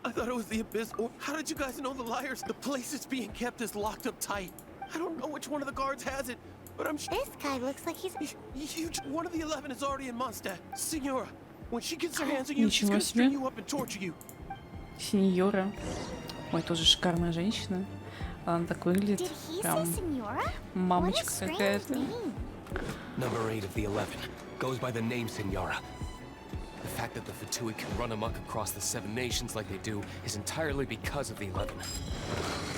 S13: I thought it was the abyss. Or how did you guys know the liars? The place it's being kept is locked up tight. I don't know which one of the guards has it, but I'm sure.
S2: This guy looks like he's
S13: Huge. One of the 11 is already in Mondstadt. Signora, when she gets her hands on you, she's
S1: Ничего
S13: gonna string
S1: себе.
S13: you up and torture you.
S1: Сеньора. Ой, тоже шикарная женщина. Она так выглядит.
S2: Did he say
S1: Прям
S2: Senora? What a
S1: мамочка
S2: strange
S1: какая-то.
S2: name.
S12: Number 8 of the 11 goes by the name Signora. The fact that the Fatui can run amok across the 7 nations like they do is entirely because of the 11.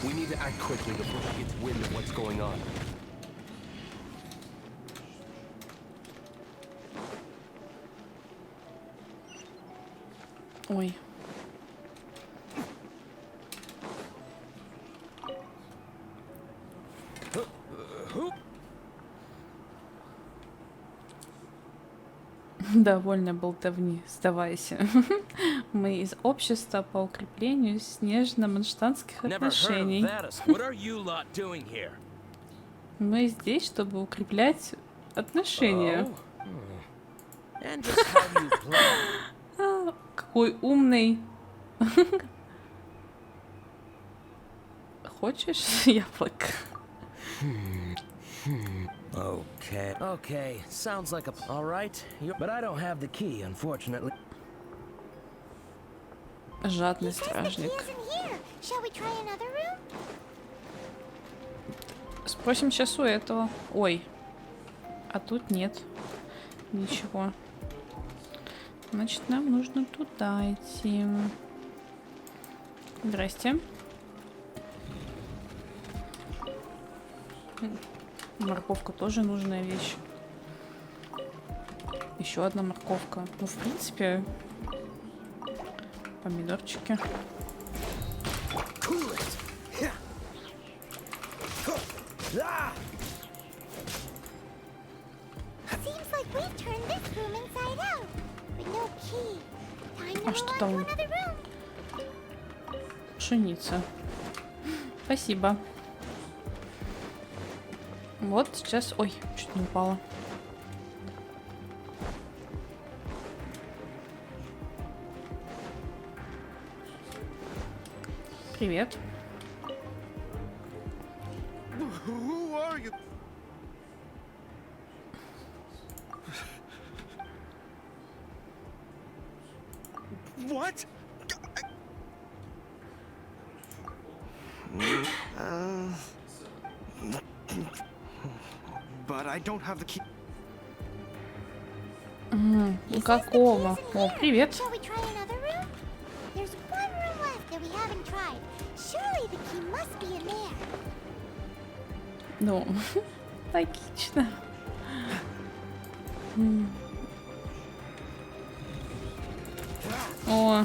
S12: We need to act quickly before he gets wind of what's going on.
S1: Ой. Довольно болтовни, сдавайся. Мы из общества по укреплению снежно-манштанских отношений. Мы здесь, чтобы укреплять отношения. Какой умный. хочешь яблоко?
S6: Okay. Okay. Sounds like a. All right. But I don't have the key, unfortunately.
S1: Жадный стражник. Спросим сейчас у этого. Ой. А тут нет. Ничего. Значит, нам нужно туда идти. Здрасте. Морковка тоже нужная вещь. Еще одна морковка. Ну, в принципе, помидорчики. А что там? Пшеница. Спасибо. Вот сейчас... Ой, чуть не упала. Привет.
S13: Who are you? What? But I don't have the key.
S1: Какого? О, привет. Ну, логично. О.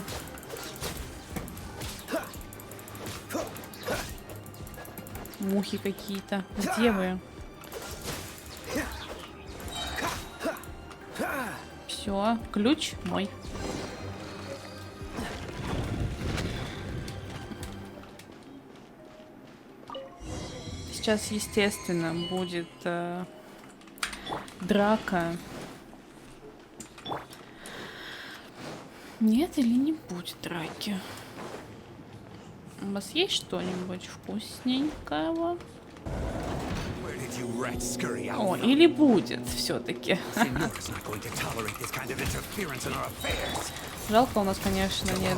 S1: Мухи какие-то. Где вы? Все, ключ мой. Сейчас, естественно, будет драка. Нет или не будет драки? У вас есть что-нибудь вкусненького? О, или будет все-таки. Жалко, у нас, конечно, нет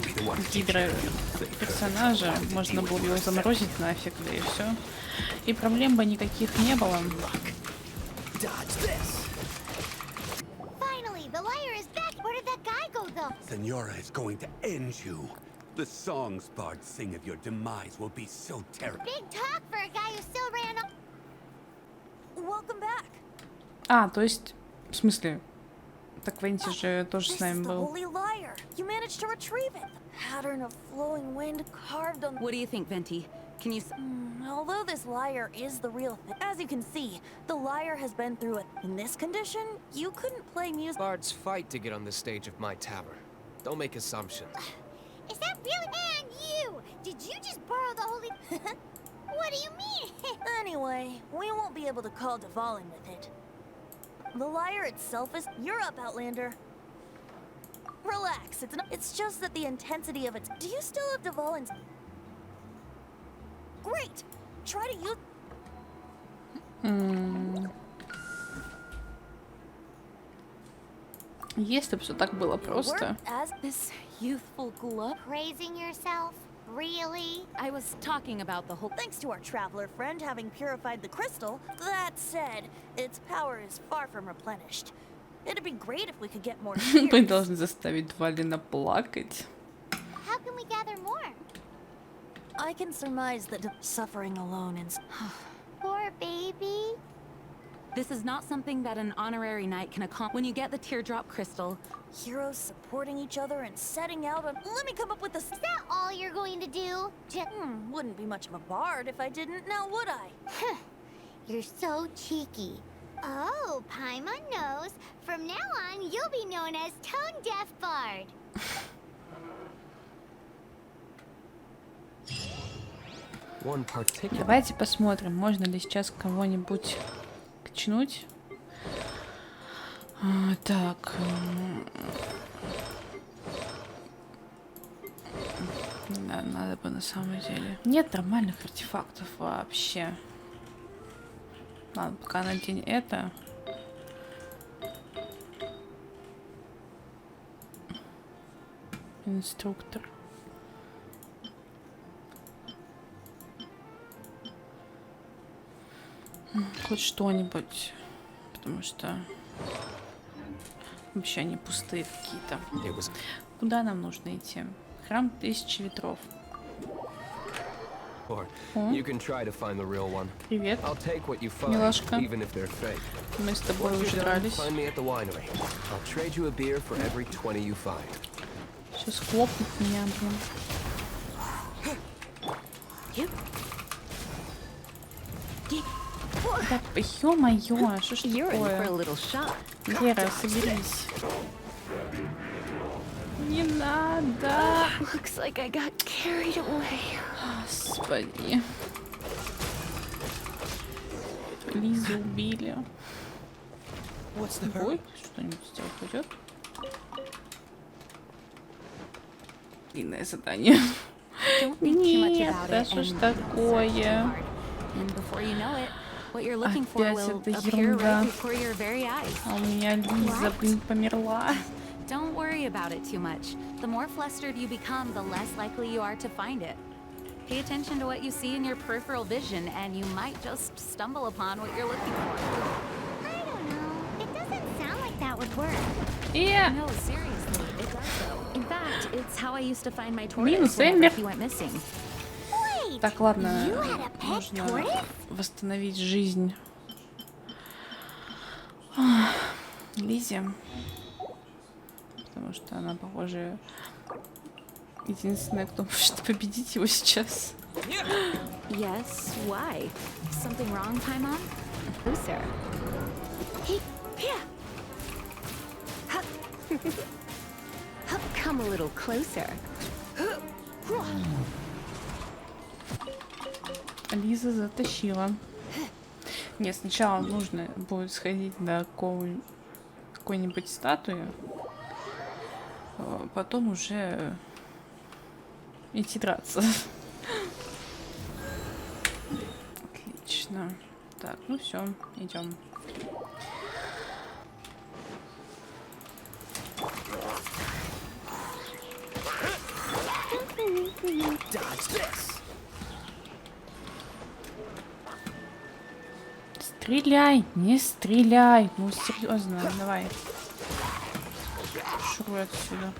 S1: гидро-персонажа. Можно было его заморозить нафиг, да и все. И проблем бы никаких не было.
S14: Senora is going to end you. The songs bards sing of your demise will be so terrible.
S2: Big talk for a guy who still ran up.
S10: Welcome back.
S1: А, то есть, в смысле, так Венти же тоже с нами был.
S10: You managed to retrieve it. Pattern of flowing wind carved on.
S8: What do you think, Venti? Can you?
S10: Although this lyre is the real thing, as you can see, the lyre has been through it. In this condition, you couldn't play music.
S12: Bards fight to get on the stage of my tower. Don't make assumptions.
S2: Is that really? And you! Did you just borrow the holy... What do you mean?
S10: Anyway, we won't be able to call Dvalin with it. The lyre itself is... You're up, Outlander. Relax, it's just that the intensity of it... Do you still have Dvalin's... Great! Try to use...
S1: Если бы все так было просто.
S10: As this youthful glow...
S2: Praising yourself? Really?
S8: I was talking about the whole...
S10: Thanks to our traveler friend having purified the crystal. That said, its power is far from replenished. It'd be great if we could get more...
S1: Мы должны заставить Двалина плакать.
S2: How can we gather more?
S10: I can surmise that suffering alone and...
S2: Poor baby.
S8: This is not something that an honorary knight can accomplish. When you get the teardrop crystal...
S10: Heroes supporting each other and setting out on... Let me come up with this...
S2: Is that all you're going to do?
S10: Wouldn't be much of a bard if I didn't, now would I?
S2: You're so cheeky. Oh, Paimon knows. From now on, you'll be known as Tone Deaf Bard.
S1: Давайте посмотрим, можно ли сейчас кого-нибудь качнуть. Так. Да, надо бы на самом деле. Нет нормальных артефактов вообще. Ладно, пока надень это. Инструктор. Хоть что-нибудь. Потому что вообще они пустые какие-то. Куда нам нужно идти? Храм 1000 ветров. Привет, милашка. Мы с тобой уже дрались. Сейчас хлопнут меня, блин. Так, ё-моё, что ж такое? Лера, соберись. Не надо. Господи. Лизу убили. Ой, что-нибудь сделать пойдет? Длинное задание. Нет, да что ж такое? Опять эта ерунда. А у меня Лиза, блин, померла.
S8: Don't worry about it too much. The more flustered you become, the less likely you are to find it. Pay attention to what you see in your peripheral vision, and you might just stumble upon what you're looking for.
S2: I don't know. It doesn't sound like that would work.
S1: Yeah.
S8: No, seriously, it does though. In fact, it's how I used to find my tortoise whenever he went missing.
S1: Так, ладно, нужно восстановить жизнь Лизе, потому что она, похоже, единственная, кто может победить его сейчас.
S7: Yes, why? Something wrong, Paimon? Closer. Come a little closer.
S1: Лиза затащила. Нет, сначала нужно будет сходить до какой-нибудь статуи, потом уже идти драться. Отлично. Так, ну все, идем. Стреляй, не стреляй. Ну, серьезно, давай. Шуруй отсюда.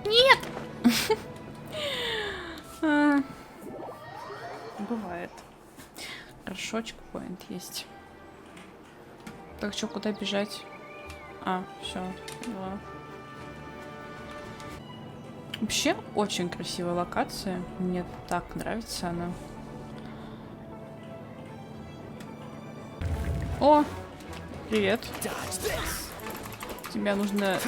S1: Нет! Бывает. Хорошо, чекпоинт есть. Так, что, куда бежать? А, все. Да. Вообще, очень красивая локация. Мне так нравится она. О! Привет. Тебя нужно...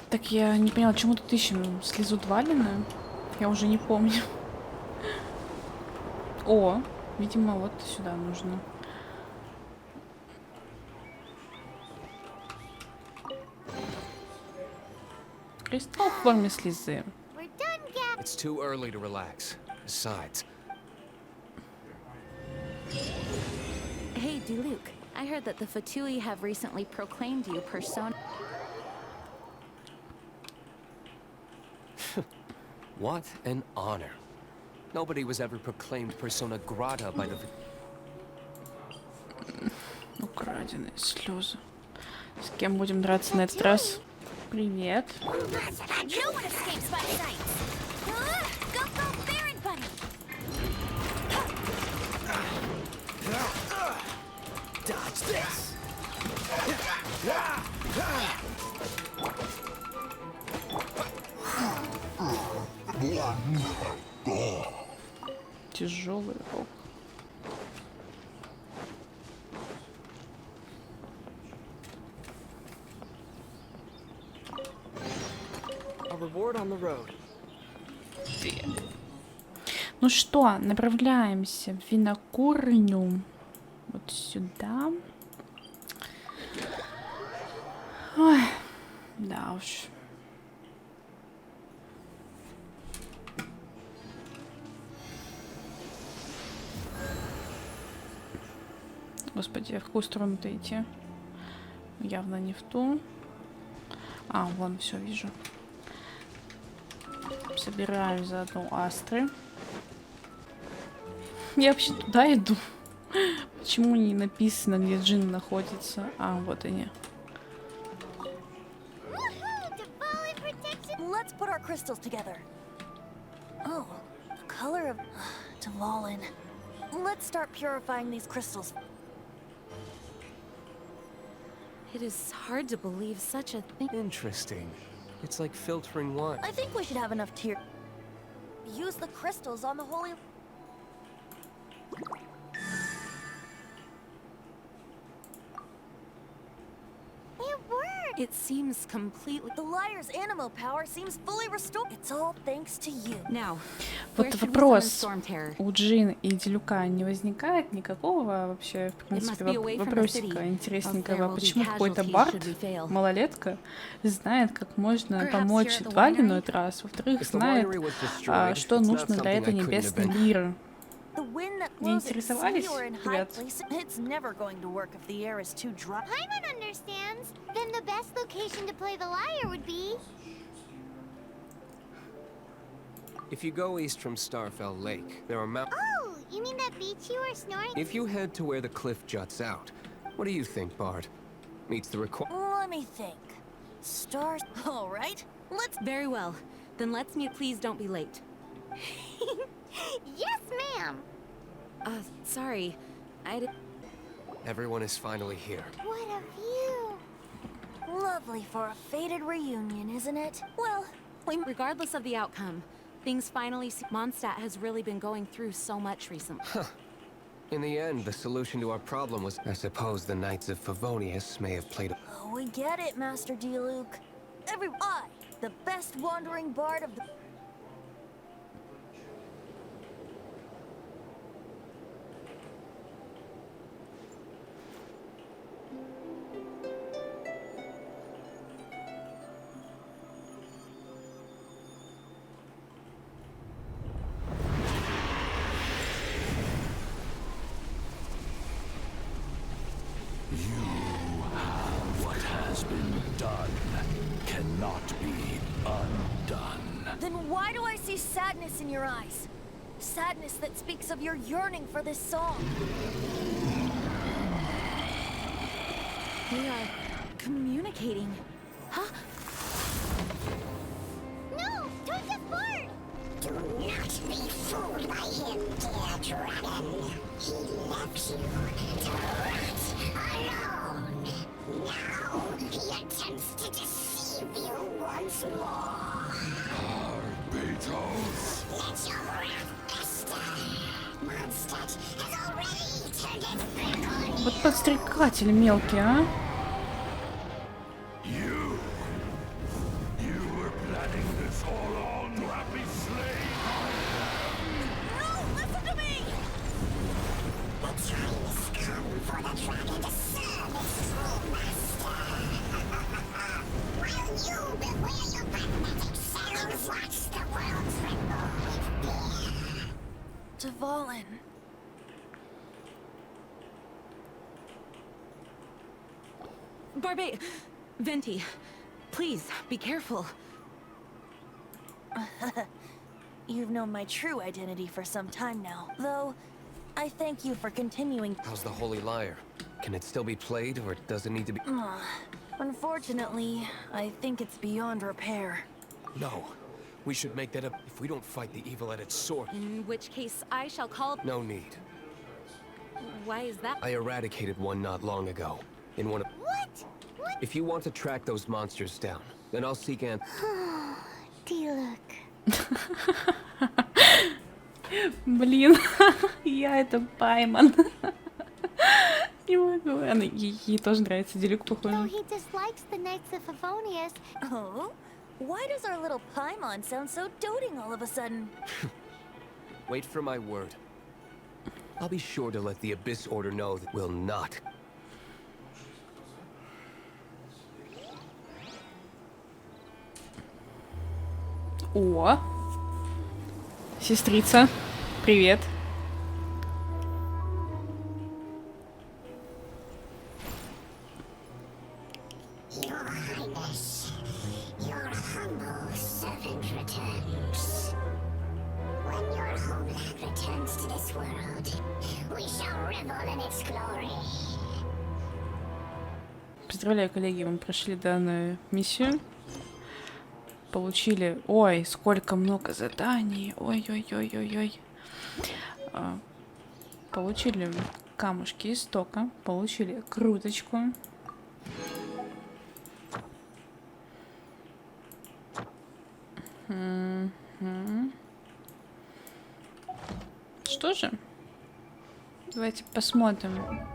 S1: Так, я не поняла, чему тут ищем? Слезу Двалина? Я уже не помню. О, видимо, вот сюда нужно. Кристалл в форме слезы.
S12: It's too early to relax. Besides.
S8: Hey, Diluc, I heard that the Fatui have recently proclaimed you persona.
S12: What an honor. Nobody was ever proclaimed persona grata by the...
S1: Украденные слезы. С кем будем драться на этот раз? Привет. Тяжелый рок.
S6: A reward on the road.
S1: Ну что, направляемся в винокурню. Вот сюда. Ой, да уж. Господи, в какую сторону-то идти? Явно не в ту. А, вон, все вижу. Собираю заодно астры. Я вообще туда иду. Почему не написано, где джин находится? А, вот они.
S10: Let's put our crystals together. Oh, the color of Dvalin. Let's start purifying these crystals.
S8: It is hard to believe such a thing.
S12: Interesting. It's like filtering wine.
S10: I think we should have enough tear. Use the crystals on the holy.
S2: It worked!
S8: It seems completely...
S10: The liar's animal power seems fully restored. It's all thanks to you.
S8: Now,
S1: Вот вопрос. У Джин и Делюка не возникает никакого вообще, в принципе, вопросика интересненького. Почему какой-то бард, малолетка, знает, как можно помочь Двалину этот раз, во-вторых, знает, что нужно для этой небесной лиры. Не интересовались, ребят?
S2: Paimon understands. Then the best location to play the lyre would be...
S12: If you go east from Starfell Lake, there are mountains.
S2: Oh, you mean that beach you were snoring?
S12: If you head to where the cliff juts out, what do you think, Bard? Meets the requirement?
S10: Let me think. Stars. All right. Let's.
S8: Very well. Then let's meet. Please don't be late.
S2: Yes, ma'am.
S8: Sorry.
S12: Everyone is finally here.
S2: What a view.
S10: Lovely for a fated reunion, isn't it? Well,
S8: regardless of the outcome, things finally see. Mondstadt has really been going through so much recently.
S12: In the end, the solution to our problem was, I suppose, the Knights of Favonius may have played a...
S10: Oh, we get it, Master Diluc. The best wandering bard of the... Why do I see sadness in your eyes? Sadness that speaks of your yearning for this song.
S8: They are communicating. Huh?
S2: No! Don't just Bard!
S15: Do not be fooled by him, dear dragon. He left you to rot alone. Now he attempts to deceive you once more. Let your wrath fester. Mondstadt has already turned its back on you.
S1: Вот подстрекатель мелкий, а?
S15: You were planning this all along to have me slain.
S10: No, listen to me!
S15: The time has come for the dragon to serve its true master. While you beware your magnetic selves, watch the world tremble with fear.
S10: Dvalin.
S8: Barbe... Venti, please, be careful.
S10: You've known my true identity for some time now. Though, I thank you for continuing.
S12: How's the Holy Lyre? Can it still be played, or does it need to be...
S10: Unfortunately, I think it's beyond repair.
S12: No. We should make that up if we don't fight the evil at its source.
S8: In which case, I shall call...
S12: No need.
S8: Why is that?
S12: I eradicated one not long ago. In one of...
S2: What?
S12: If you want to track those monsters down, then I'll seek
S2: Diluc.
S1: Блин, я это пойман. Не могу. Ей тоже нравится Делюк,
S2: No,
S1: похоже.
S2: he dislikes the Knights of Favonius.
S10: Oh? Why does our little Paimon sound so doting all of a sudden?
S12: Wait for my word. I'll be sure to let the Abyss Order know that we'll not.
S1: О, сестрица, привет.
S15: Your Highness, your humble servant returns. When your homeland returns to this world, we shall revel in its glory.
S1: Поздравляю, коллеги, вы прошли данную миссию. Получили... Ой, сколько много заданий. Ой-ой-ой-ой-ой. Получили камушки истока. Получили круточку. Что же? Давайте посмотрим,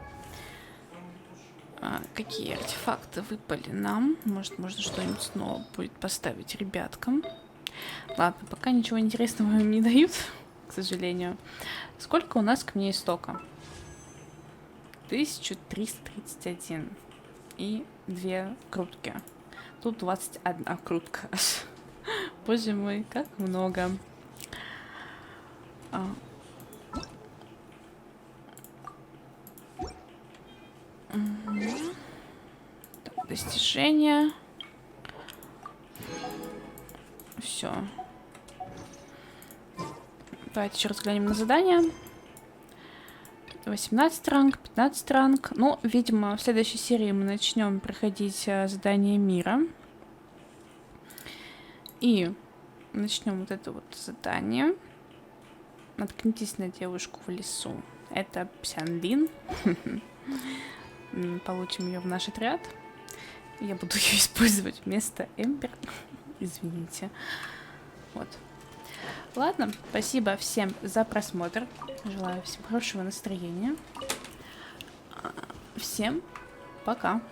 S1: какие артефакты выпали нам. Может, можно что-нибудь снова будет поставить ребяткам. Ладно, пока ничего интересного им не дают, к сожалению. Сколько у нас камней истока? 1331. И 2 крутки. Тут 21 крутка. Боже мой, как много. Так, достижения. Все. Давайте еще раз глянем на задание. 18 ранг, 15 ранг. Ну, видимо, в следующей серии мы начнем проходить задание мира. И начнем вот это вот задание. Наткнитесь на девушку в лесу. Это Псяндин. Получим ее в наш отряд. Я буду ее использовать вместо Эмбер. Извините. Вот. Ладно, спасибо всем за просмотр. Желаю всем хорошего настроения. Всем пока.